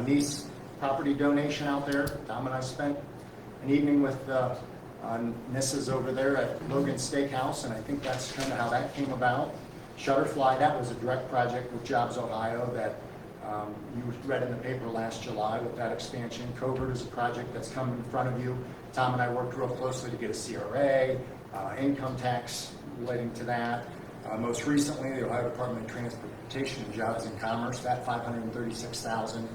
Nice property donation out there. Tom and I spent an evening with Mrs. over there at Logan Steakhouse, and I think that's kind of how that came about. Shutterfly, that was a direct project with Jobs Ohio that you read in the paper last July with that expansion. Covert is a project that's come in front of you. Tom and I worked real closely to get a CRA, income tax relating to that. Most recently, the Ohio Department of Transportation and Jobs and Commerce, that $536,000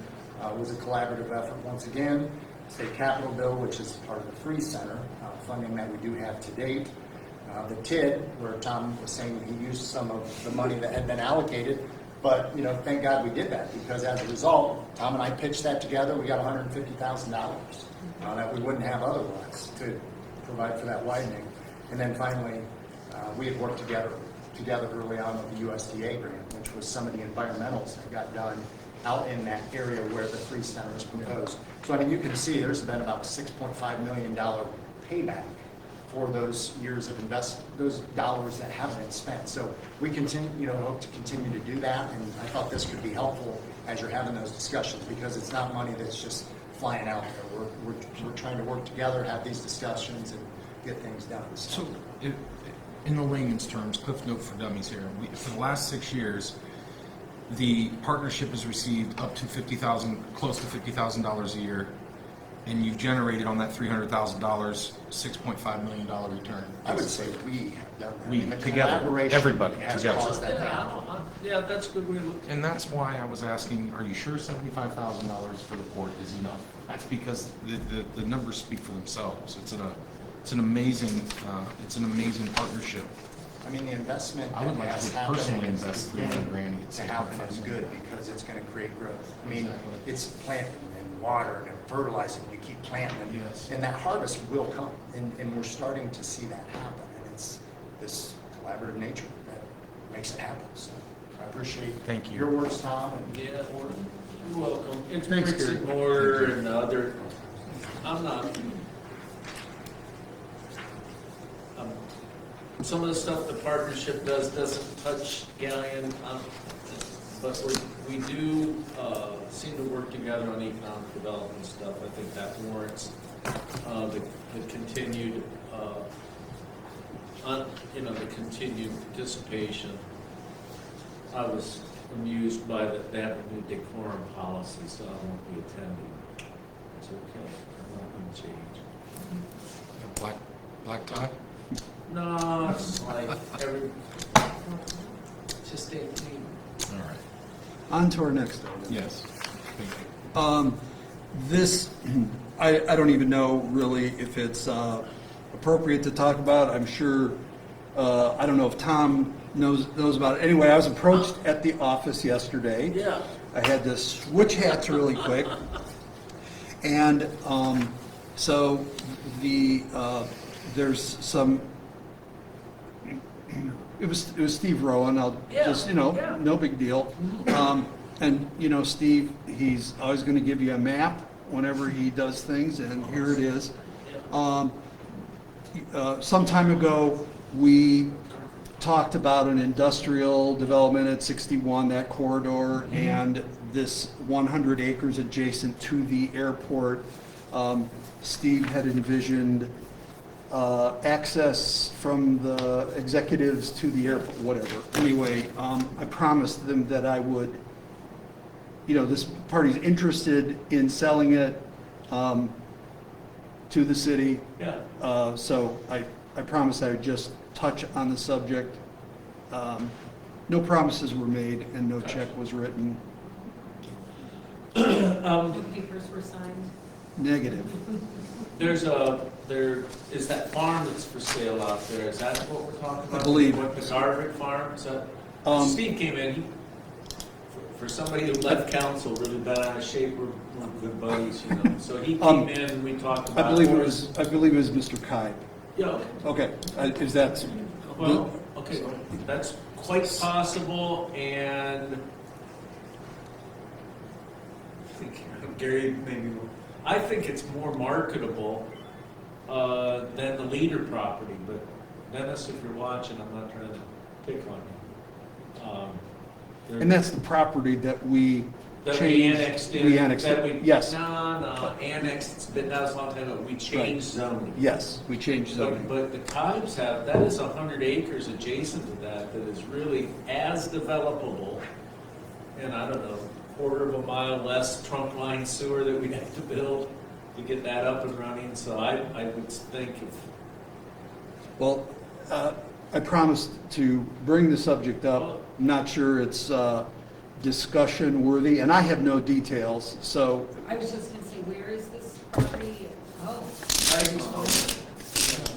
was a collaborative effort once again. State Capitol Bill, which is part of the Free Center, funding that we do have to date. The TID, where Tom was saying he used some of the money that had been allocated, but thank God we did that, because as a result, Tom and I pitched that together. We got $150,000 that we wouldn't have otherwise to provide for that widening. And then finally, we had worked together early on with the USDA grant, which was some of the environmentals that got done out in that area where the 3 center is proposed. So I mean, you can see there's been about a $6.5 million payback for those years of those dollars that have been spent. So we continue, hope to continue to do that, and I thought this could be helpful as you're having those discussions, because it's not money that's just flying out there. We're trying to work together, have these discussions, and get things done.
So, in the layman's terms, Cliff Note for Dummies here, for the last 6 years, the partnership has received up to close to $50,000 a year, and you've generated on that $300,000, $6.5 million return.
I would say we have done that.
We,
The
together,
collaboration
everybody,
has
together.
caused that to happen.
Yeah, that's a good way to look.
And that's why I was asking, are you sure $75,000 for the port is enough? That's because the numbers speak for themselves. It's an amazing partnership.
I mean, the investment
I would
that
like
has
to
happened
personally
is
invest
beginning
$300,000
to happen is good, because it's going to create growth. I mean,
Exactly.
it's planting and watering and fertilizing, you keep planting,
Yes.
and that harvest will come, and we're starting to see that happen, and it's this collaborative nature that makes it happen. So I appreciate
Thank you.
your words, Tom, and
Yeah, you're welcome. It's
Thanks,
bricks
Gary.
and mortar and other, I'm not. Some of the stuff the partnership does doesn't touch Galleon, but we do seem to work together on economic development stuff. I think that warrants the continued, the continued participation. I was amused by that they have a new decorum policy, so I won't be attending. It's okay, I'm not going to change.
Black tie?
No, it's like just 18.
All right.
On to our next item.
Yes. Thank you.
This, I don't even know really if it's appropriate to talk about. I'm sure, I don't know if Tom knows about it. Anyway, I was approached at the office yesterday.
Yeah.
I had to switch hats really quick. And so there's some, it was Steve Rowan, I'll
Yeah,
just,
yeah.
no big deal. And Steve, he's always going to give you a map whenever he does things, and here it is. Some time ago, we talked about an industrial development at 61, that corridor, and this 100 acres adjacent to the airport. Steve had envisioned access from the executives to the airport, whatever. Anyway, I promised them that I would, this party's interested in selling it to the city.
Yeah.
So I promised I would just touch on the subject. No promises were made and no check was written.
No papers were signed.
Negative.
There is that farm that's for sale out there. Is that what we're talking about?
I believe.
What, the Garvin farm? Is that? Steve came in. For somebody who left council really bad out of shape, we're good buddies, So he came in and we talked about.
I believe it was Mr. Kibe.
Yeah.
Okay, is that?
Well, okay, that's quite possible, and I think Gary maybe. I think it's more marketable than the Leader property. But Dennis, if you're watching, I'm not trying to pick on you.
And that's the property that we
That we
changed.
annexed in.
We annexed
that
it,
we-
yes.
No, annexed, it's been, that was a long time ago. We changed zoning.
Yes, we changed zoning.
But the Kibes have, that is 100 acres adjacent to that is really as developable. And I don't know, quarter of a mile less trunk line sewer that we'd have to build to get that up and running. So I would think if,
Well, I promised to bring the subject up. I'm not sure it's discussion worthy, and I have no details, so
I was just gonna say, where is this property? Oh.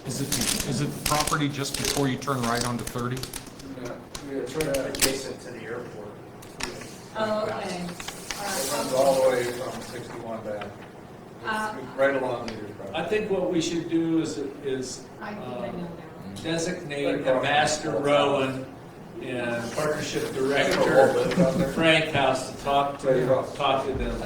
Is it the property just before you turn right onto 30?
It's right adjacent to the airport.
Oh, okay.
It runs all the way from 61 back. It's right along Leader's property.
I think what we should do is
I think I know now.
designate Ambassador Rowan and partnership director Frank has to talk to them.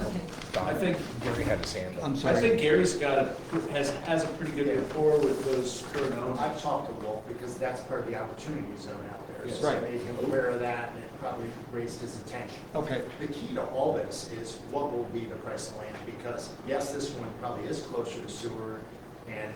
I think,
Gary had his hand up.
I'm
I
sorry.
think Gary's has a pretty good rapport with those current owners.
I've talked to Wolf because that's part of the opportunity zone out there.
Yes.
So I
Right.
made him aware of that and it probably raised his attention.
Okay,
The key to all this is what will be the price of land, because yes, this one probably is closer to sewer and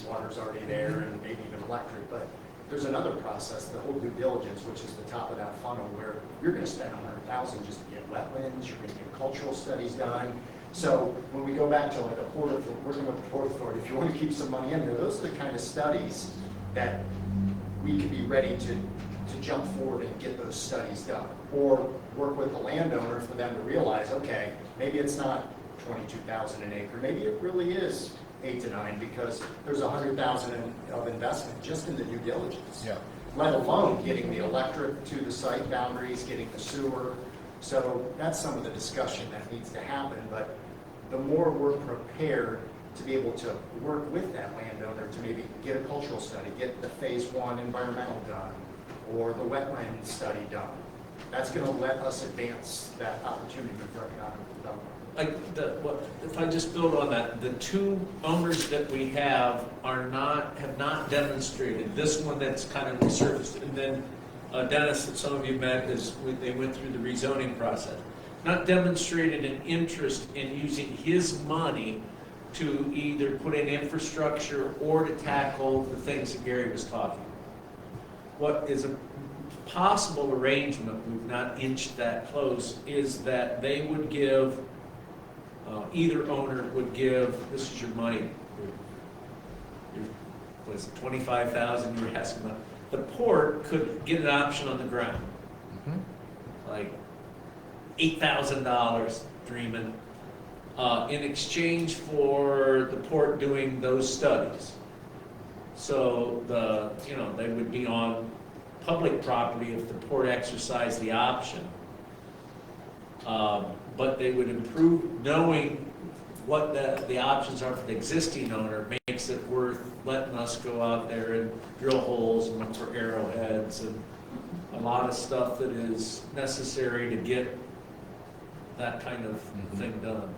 water's already there and maybe even electric, but there's another process, the whole due diligence, which is the top of that funnel, where you're gonna spend $100,000 just to get wetlands, you're gonna get cultural studies done. So when we go back to like a port, working with the Port Authority, if you wanna keep some money in there, those are the kind of studies that we could be ready to jump forward and get those studies done. Or work with the landowner for them to realize, okay, maybe it's not 22,000 an acre, maybe it really is 8 to 9, because there's 100,000 of investment just in the due diligence.
Yeah.
Let alone getting the electric to the site boundaries, getting the sewer. So that's some of the discussion that needs to happen, but the more we're prepared to be able to work with that landowner to maybe get a cultural study, get the phase 1 environmental done, or the wetland study done, that's gonna let us advance that opportunity for economic development.
If I just build on that, the two owners that we have have not demonstrated, this one that's kind of resurfaced, and then Dennis, that some of you met, they went through the rezoning process, not demonstrated an interest in using his money to either put in infrastructure or to tackle the things that Gary was talking about. What is a possible arrangement, we've not inched that close, is that they would give, either owner would give, this is your money, was it 25,000 you were asking about? The port could get an option on the ground, like $8,000, dreaming, in exchange for the port doing those studies. So they would be on public property if the port exercised the option. But they would improve, knowing what the options are for the existing owner makes it worth letting us go out there and drill holes and look for arrowheads and a lot of stuff that is necessary to get that kind of thing done.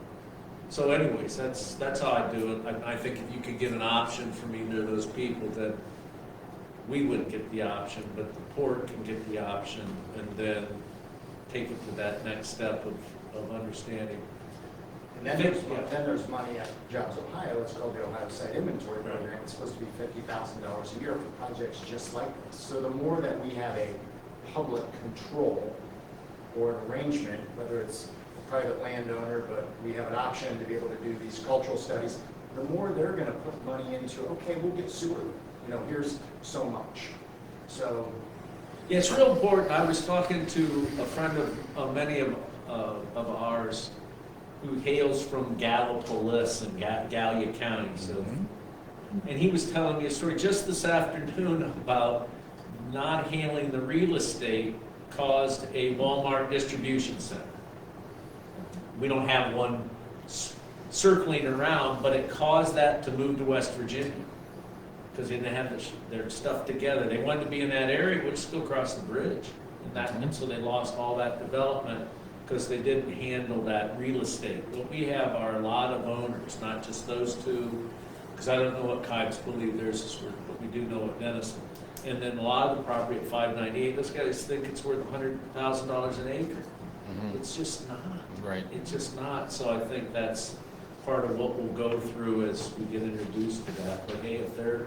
So anyways, that's how I do it. I think if you could get an option from either of those people, then we wouldn't get the option, but the port can get the option and then take it to that next step of understanding.
And then there's money at Jobs Ohio, it's called the Ohio Site Inventory Program, it's supposed to be $50,000 a year for projects just like this. So the more that we have a public control or an arrangement, whether it's a private landowner, but we have an option to be able to do these cultural studies, the more they're gonna put money into, okay, we'll get sewer, here's so much. So
Yeah, it's real important. I was talking to a friend of many of ours who hails from Gallipolis and Gallia County. So, and he was telling me a story just this afternoon about not handling the real estate caused a Walmart distribution center. We don't have one circling around, but it caused that to move to West Virginia because they didn't have their stuff together. They wanted to be in that area, which is still across the bridge. And so they lost all that development because they didn't handle that real estate. What we have are a lot of owners, not just those two, because I don't know what Kibes believe theirs is worth, but we do know what Denison. And then a lot of the property at 598, those guys think it's worth $100,000 an acre. It's just not.
Right.
It's just not. So I think that's part of what we'll go through as we get introduced to that. But hey, if they're,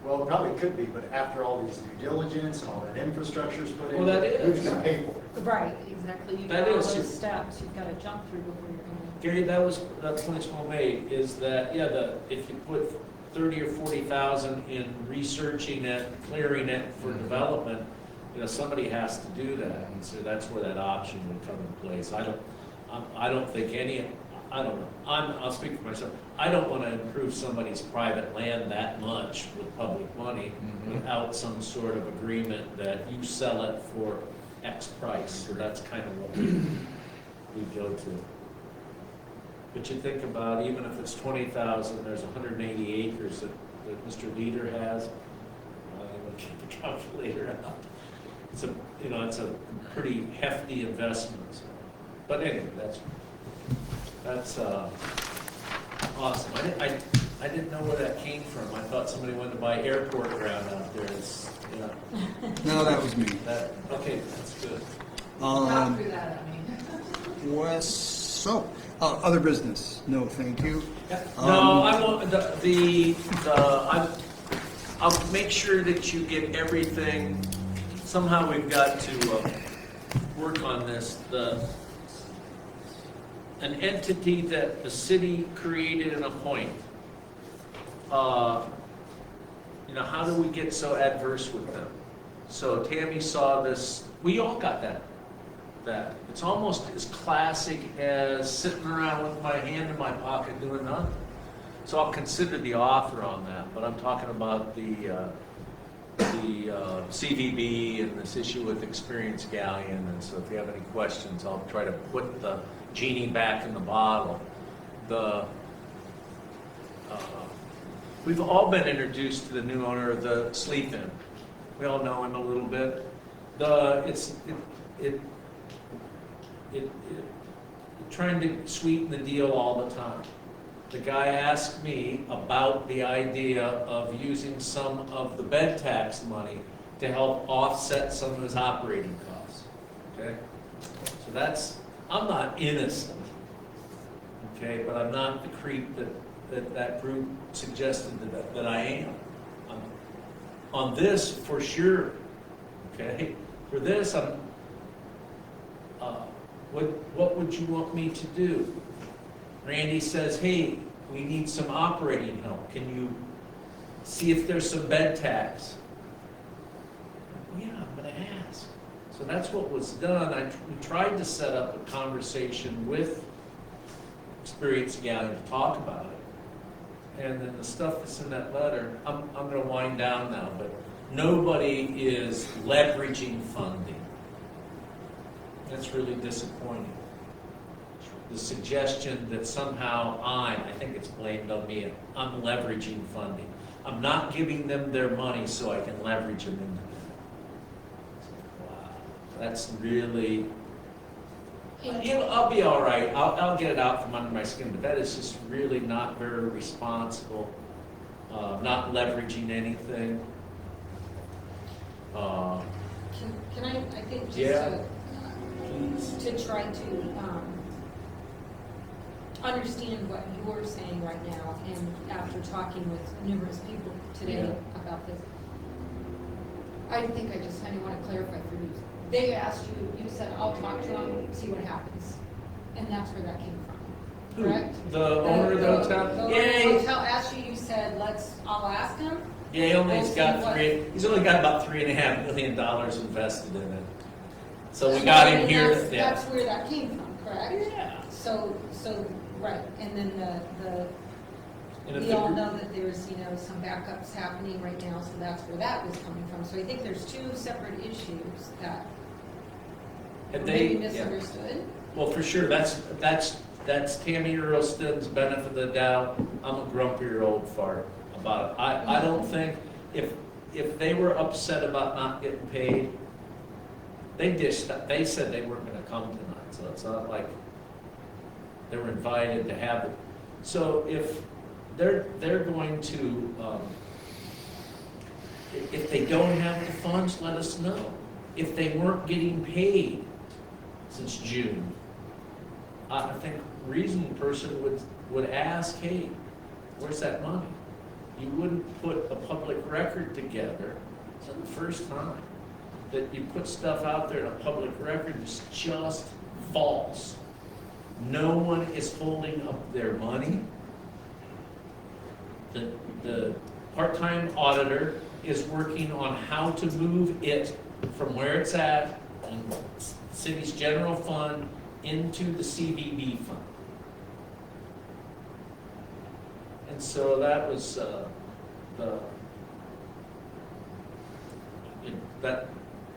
well, it probably could be, but after all these due diligence and all that infrastructure's put in,
Well, that is.
who's gonna pay for it?
Right, exactly. You've
That
got all
is-
those steps you've got to jump through before you're going
Gary, that point's well made, is that, if you put 30 or 40,000 in researching it, clearing it for development, somebody has to do that, and so that's where that option would come in place. I don't think I don't know, I'll speak for myself, I don't want to improve somebody's private land that much with public money without some sort of agreement that you sell it for X price, so that's kind of what we go to. But you think about, even if it's 20,000, there's 180 acres that Mr. Leader has. We'll get the calculator out. it's a, it's a pretty hefty investment. So. But anyway, that's awesome. I didn't know where that came from. I thought somebody wanted to buy airport ground out there. It's,
No, that was me.
okay, that's good.
Not through that, I mean.
Other business? No, thank you.
No, I won't, I'll make sure that you get everything. Somehow we've got to work on this. An entity that the city created and appointed. How do we get so adverse with them? So Tammy saw this, we all got that. It's almost as classic as sitting around with my hand in my pocket doing nothing. So I'll consider the author on that, but I'm talking about the CVB and this issue with Experience Galleon, and so if you have any questions, I'll try to put the genie back in the bottle. We've all been introduced to the new owner of the Sleep Inn. We all know him a little bit. Trying to sweeten the deal all the time. The guy asked me about the idea of using some of the bed tax money to help offset some of his operating costs. Okay? So I'm not innocent. Okay, but I'm not the creep that group suggested that I am. On this, for sure. Okay? For this, what would you want me to do? Randy says, hey, we need some operating help. Can you see if there's some bed tax? Yeah, I'm going to ask. So that's what was done. We tried to set up a conversation with Experience Galleon to talk about it. And then the stuff that's in that letter, I'm going to wind down now, but nobody is leveraging funding. That's really disappointing. The suggestion that somehow I think it's blamed on me, I'm leveraging funding. I'm not giving them their money so I can leverage them into that. Wow, that's really, I'll be all right. I'll get it out from under my skin, but that is just really not very responsible, not leveraging anything.
Can I think just
Yeah. Please.
to try to understand what you're saying right now, and after talking with numerous people today
Yeah.
about this, I think I just kind of want to clarify for you. They asked you, you said, I'll talk to them, see what happens. And that's where that came from, correct?
The owner of the hotel?
The owner of
Yeah,
the hotel asked you, you said, I'll ask him.
yeah, he's only
We'll
got
see what-
he's only got about $3.5 million invested in it. So we got him
And
here.
That's where that came from, correct?
Yeah.
So, right, and then
And if
we
the
all
group-
know that there's, some backups happening right now, so that's where that was coming from. So I think there's two separate issues that were
Had
maybe
they, yeah.
misunderstood.
Well, for sure, that's Tammy Earlston's benefit of the doubt. I'm a grumpier old fart about it. I don't think, if they were upset about not getting paid, they said they weren't gonna come tonight, so it's not like they were invited to have it. So if they're going to, if they don't have the funds, let us know. If they weren't getting paid since June, I think a reasonable person would ask, hey, where's that money? You wouldn't put a public record together. It's the first time that you put stuff out there in a public record that's just false. No one is holding up their money. The part-time auditor is working on how to move it from where it's at in the city's general fund into the CVB fund. And so that was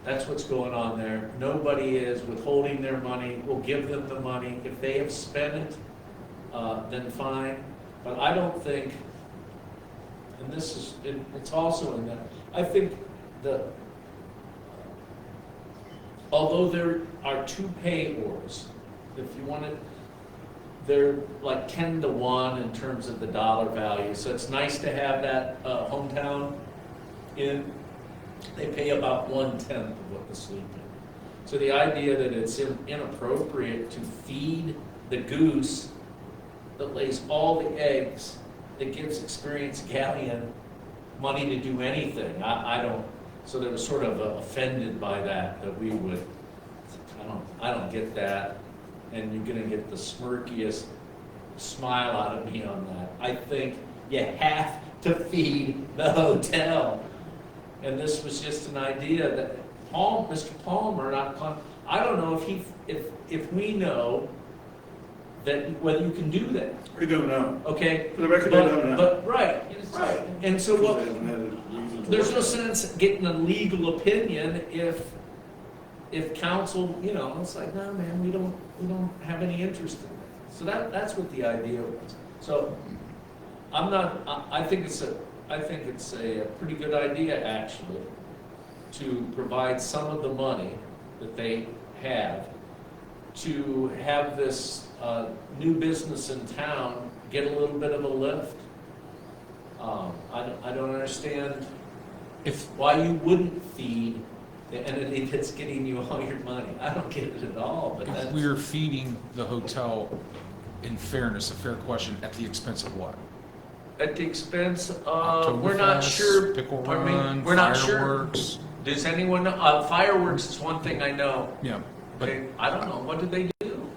that's what's going on there. Nobody is withholding their money. We'll give them the money. If they have spent it, then fine. But I don't think, and this is, it's also in that, I think although there are two payors, if you want to, they're like 10 to 1 in terms of the dollar value. So it's nice to have that hometown in. They pay about 1/10 of what the sleep is. So the idea that it's inappropriate to feed the goose that lays all the eggs, that gives experienced galleon money to do anything, I don't. So they were sort of offended by that we would. I don't get that. And you're gonna get the smirkiest smile out of me on that. I think you have to feed the hotel. And this was just an idea that Mr. Palmer, I don't know if we know that, whether you can do that,
We don't know.
okay?
For the record, I don't know.
But, right. And so
They
what,
haven't had a reason to
there's
look
no
at it.
sense getting a legal opinion if council, it's like, no, man, we don't have any interest in that. So that's what the idea was. So I think it's a pretty good idea, actually, to provide some of the money that they have to have this new business in town get a little bit of a lift. I don't understand why you wouldn't feed the entity that's getting you all your money. I don't get it at all, but
If
that's.
we're feeding the hotel, in fairness, a fair question, at the expense of what?
At the expense of, we're not
Oktoberfest,
sure.
Pickle
I mean,
Run,
we're not sure.
fireworks.
Does anyone know? Fireworks is one thing I know.
Yeah, but,
I don't know. What do they do?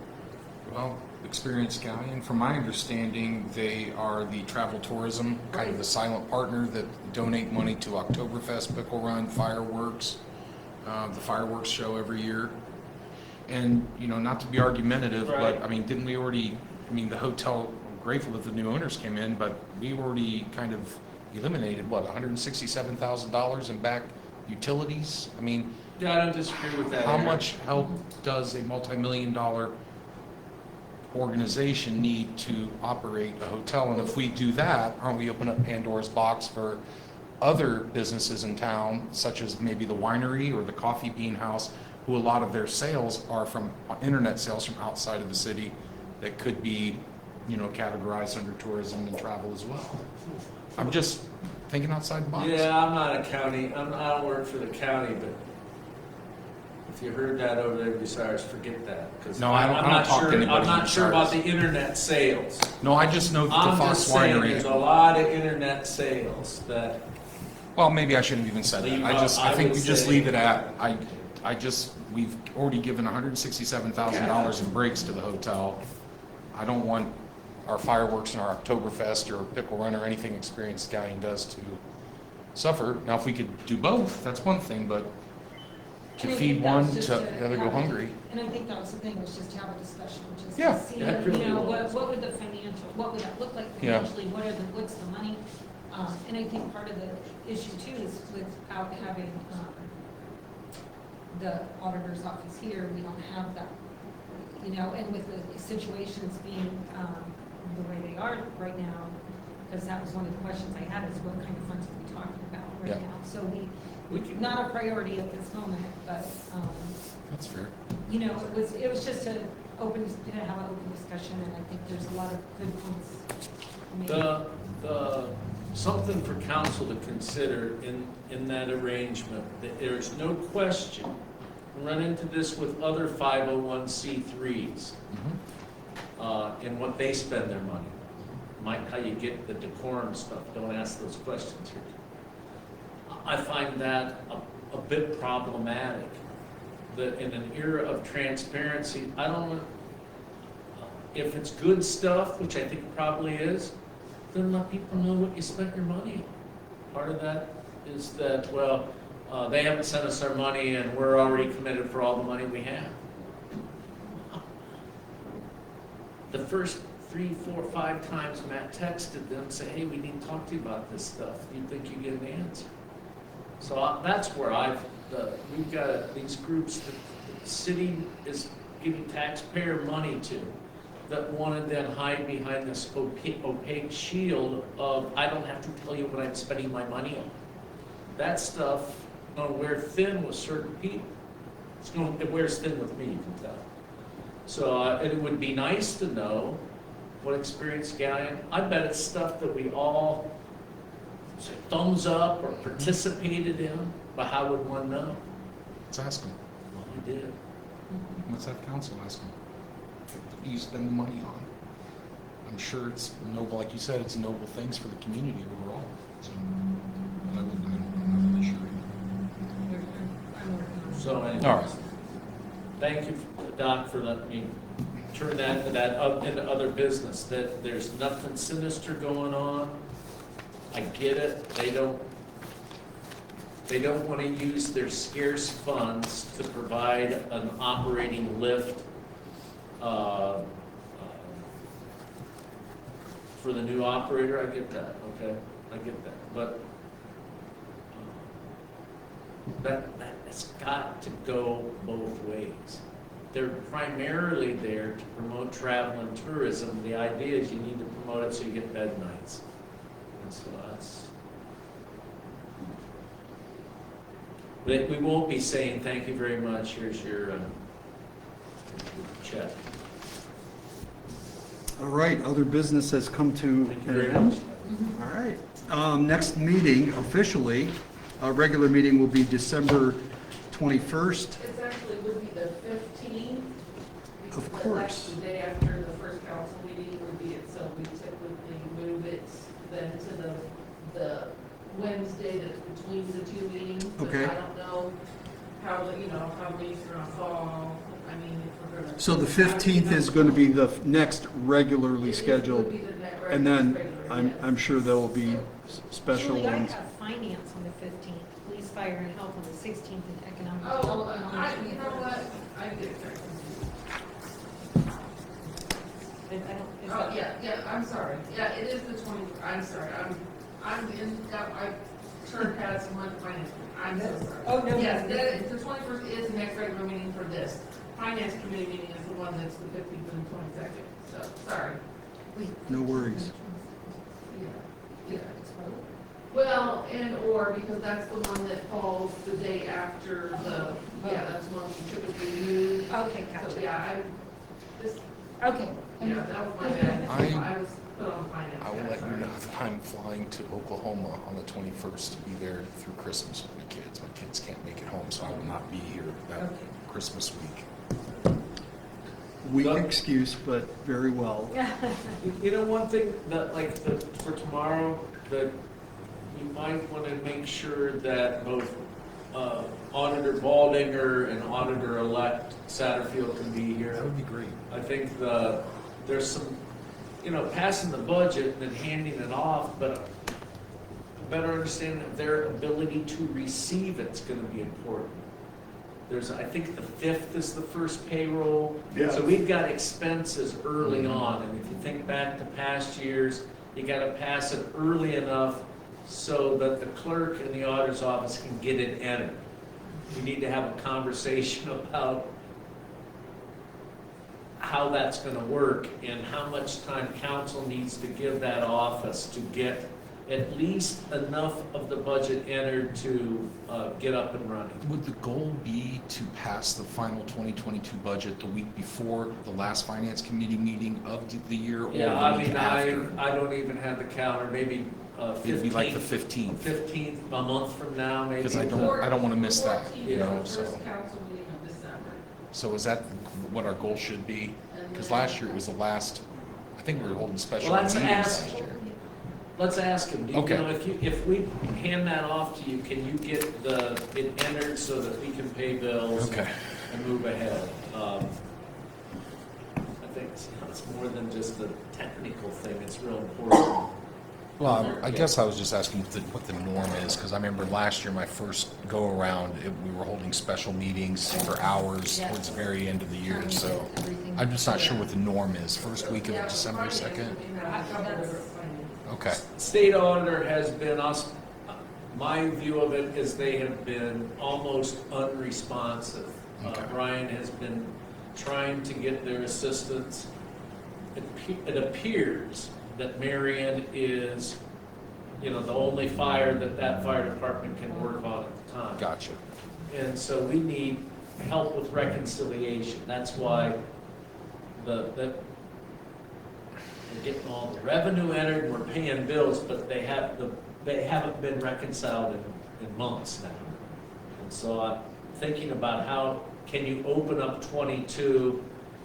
well, Experienced Galleon, from my understanding, they are the travel tourism, kind of the silent partner that donate money to Oktoberfest, Pickle Run, fireworks, the fireworks show every year. And, not to be argumentative,
Right.
but, didn't we already, the hotel, I'm grateful that the new owners came in, but we already kind of eliminated, $167,000 in back utilities?
Yeah, I don't disagree with that.
How
Aaron.
much help does a multi-million-dollar organization need to operate a hotel? And if we do that, aren't we opening up Pandora's box for other businesses in town, such as maybe the winery or the coffee bean house, who a lot of their sales are from internet sales from outside of the city that could be, categorized under tourism and travel as well? I'm just thinking outside the box.
Yeah, I'm not a county. I don't work for the county, but if you heard that over there, Bucyrus, forget that. 'Cause
No, I don't
I'm
talk
not
to
sure.
anybody
I'm
in
not sure about
Bucyrus.
the internet sales.
No, I just know that the
I'm
Fox
just saying,
Winery.
there's a lot of internet sales that.
Well, maybe I shouldn't have even said that.
Leave
I
out-
think
would
we just
say-
leave it at, we've already given $167,000 in breaks to the hotel. I don't want our fireworks and our Oktoberfest or Pickle Run or anything Experienced Galleon does to suffer. Now, if we could do both, that's one thing, but to
And I
feed
think that
one,
was just
to the other go
have-
hungry.
And I think that was the thing, was just to have a discussion, just
Yeah,
to see,
that really was.
what would the financial, what would that look like
Yeah.
financially, what's the money? And I think part of the issue too is without having, the auditor's office here, we don't have that, and with the situations being, the way they are right now, because that was one of the questions I had, is what kind of funds are we talking about right
Yeah.
now? So
We can-
not a priority at this moment, but,
That's fair.
it was just to have an open discussion, and I think there's a lot of good points made.
Something for council to consider in that arrangement, that there's no question, we run into this with other 501c3s, and what they spend their money. Mike, how you get the decorum stuff, don't ask those questions here. I find that a bit problematic, that in an era of transparency, I don't know, if it's good stuff, which I think it probably is, then let people know what you spent your money on. Part of that is that, they haven't sent us our money and we're already committed for all the money we have. The first 3, 4, 5 times Matt texted them, say, hey, we need to talk to you about this stuff. Do you think you get an answer? So that's where we've got these groups that the city is giving taxpayer money to, that want to then hide behind this opaque shield of, I don't have to tell you what I'm spending my money on. That stuff, we're thin with certain people. it wears thin with me, you can tell. So it would be nice to know what experience Galleon, I bet it's stuff that we all say thumbs up or participated in, but how would one know?
Let's ask them.
Well, we did.
Let's have council ask them. What do you spend the money on? I'm sure it's noble, like you said, it's noble things for the community overall. So, I don't have an issue.
I'm working on it.
So anyways,
All right.
thank you, Doc, for letting me turn that into other business, that there's nothing sinister going on. I get it, they don't want to use their scarce funds to provide an operating lift for the new operator, I get that, okay, I get that, but that's got to go both ways. They're primarily there to promote travel and tourism. The idea is you need to promote it so you get bed nights. And so we won't be saying, thank you very much, here's your check.
All right, other business has come to
Thank you
an
very
end.
much.
All right. Next meeting, officially, our regular meeting will be December 21st.
It's actually would be the 15th.
Of
because
course.
that's the day after the first council meeting would be it, so we typically move it then to the Wednesday that's between the two meetings. But
Okay.
I don't know how many are gonna fall. I mean, if we're gonna.
So the 15th is going to be the next regularly scheduled, and then I'm sure there will be special
Julie, I
ones.
have finance on the 15th, police, fire, and health on the 16th, and economic
Oh,
development on the
you know
21st.
what? I get it.
I don't, is
Oh,
that-
yeah, I'm sorry. Yeah, it is the 20, I'm sorry, I'm in, I turned past one finance, I'm so sorry.
Oh, no,
Yes,
no, no.
the 21st is the next regular meeting for this. Finance committee meeting is the one that's the 15th and 22nd, so, sorry.
No worries.
Yeah. Well, or because that's the one that falls the day after the, that's one we typically move.
Okay,
So,
gotcha.
yeah,
Okay.
that was my bad. I was put on finance.
I will
yeah,
let you
sorry.
know that I'm flying to Oklahoma on the 21st to be there through Christmas with my kids. My kids can't make it home, so I will not be here that
Okay.
Christmas week.
Weak excuse, but very well.
You know, one thing that, for tomorrow, that you might want to make sure that both Auditor Baldinger and Auditor-elect Satterfield can be
That
here.
would be great.
I think there's some, passing the budget and then handing it off, but a better understanding of their ability to receive it's going to be important. I think the 5th is the first payroll.
Yeah.
So we've got expenses early on, and if you think back to past years, you got to pass it early enough so that the clerk in the auditor's office can get it entered. We need to have a conversation about how that's going to work and how much time council needs to give that office to get at least enough of the budget entered to get up and running.
Would the goal be to pass the final 2022 budget the week before the last finance committee meeting of the year, or
Yeah,
the
I
week
mean,
after?
I don't even have the calendar, maybe 15th.
It'd be like the 15th,
15th, a month from now, maybe.
because I don't want to miss that,
14th
you
is
know,
the
so.
First council meeting of December.
So is that what our goal should be?
And
Because
then-
last year it was the last, I think we were holding special
Well,
meetings
let's
last year.
Let's ask him,
Okay.
if we hand that off to you, can you get it entered so that we can pay bills?
Okay.
And move ahead? I think it's more than just a technical thing, it's real important.
Well, I guess I was just asking what the norm is, because I remember last year, my first go-around, we were holding special meetings for hours towards the very end of the year, so I'm just not sure what the norm is. First week of
Yeah,
December,
finance,
2nd?
we have a couple of different finance.
Okay,
State auditor has been my view of it is they have been almost unresponsive.
Okay.
Brian has been trying to get their assistance. It appears that Marion is, the only fire that fire department can work on at the time.
gotcha.
And so we need help with reconciliation. That's why we're getting all the revenue entered, and we're paying bills, but they haven't been reconciled in months now. And so I'm thinking about how can you open up 22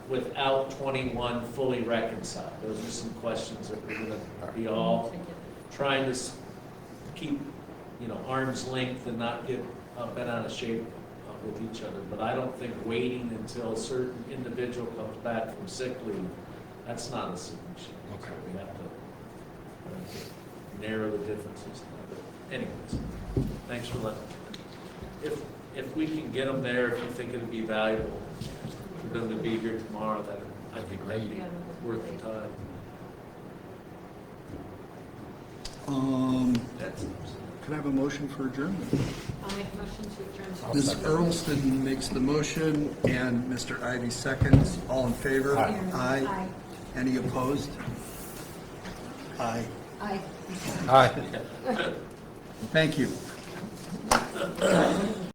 without 21 fully reconciled? Those are some questions that we're gonna be all trying to keep, arm's length and not get bent out of shape with each other. But I don't think waiting until a certain individual comes back from sick leave, that's not a solution.
Okay.
So we have to narrow the differences. But anyways, thanks for letting. If we can get them there, if you think it'd be valuable for them to be here tomorrow, that I think that'd be worth the time.
Could I have a motion for adjournment?
I'll make a motion to adjourn.
Ms. Earlston makes the motion and Mr. Ivy seconds. All in favor?
Aye.
Aye.
Any opposed? Aye.
Aye.
Hi.
Thank you.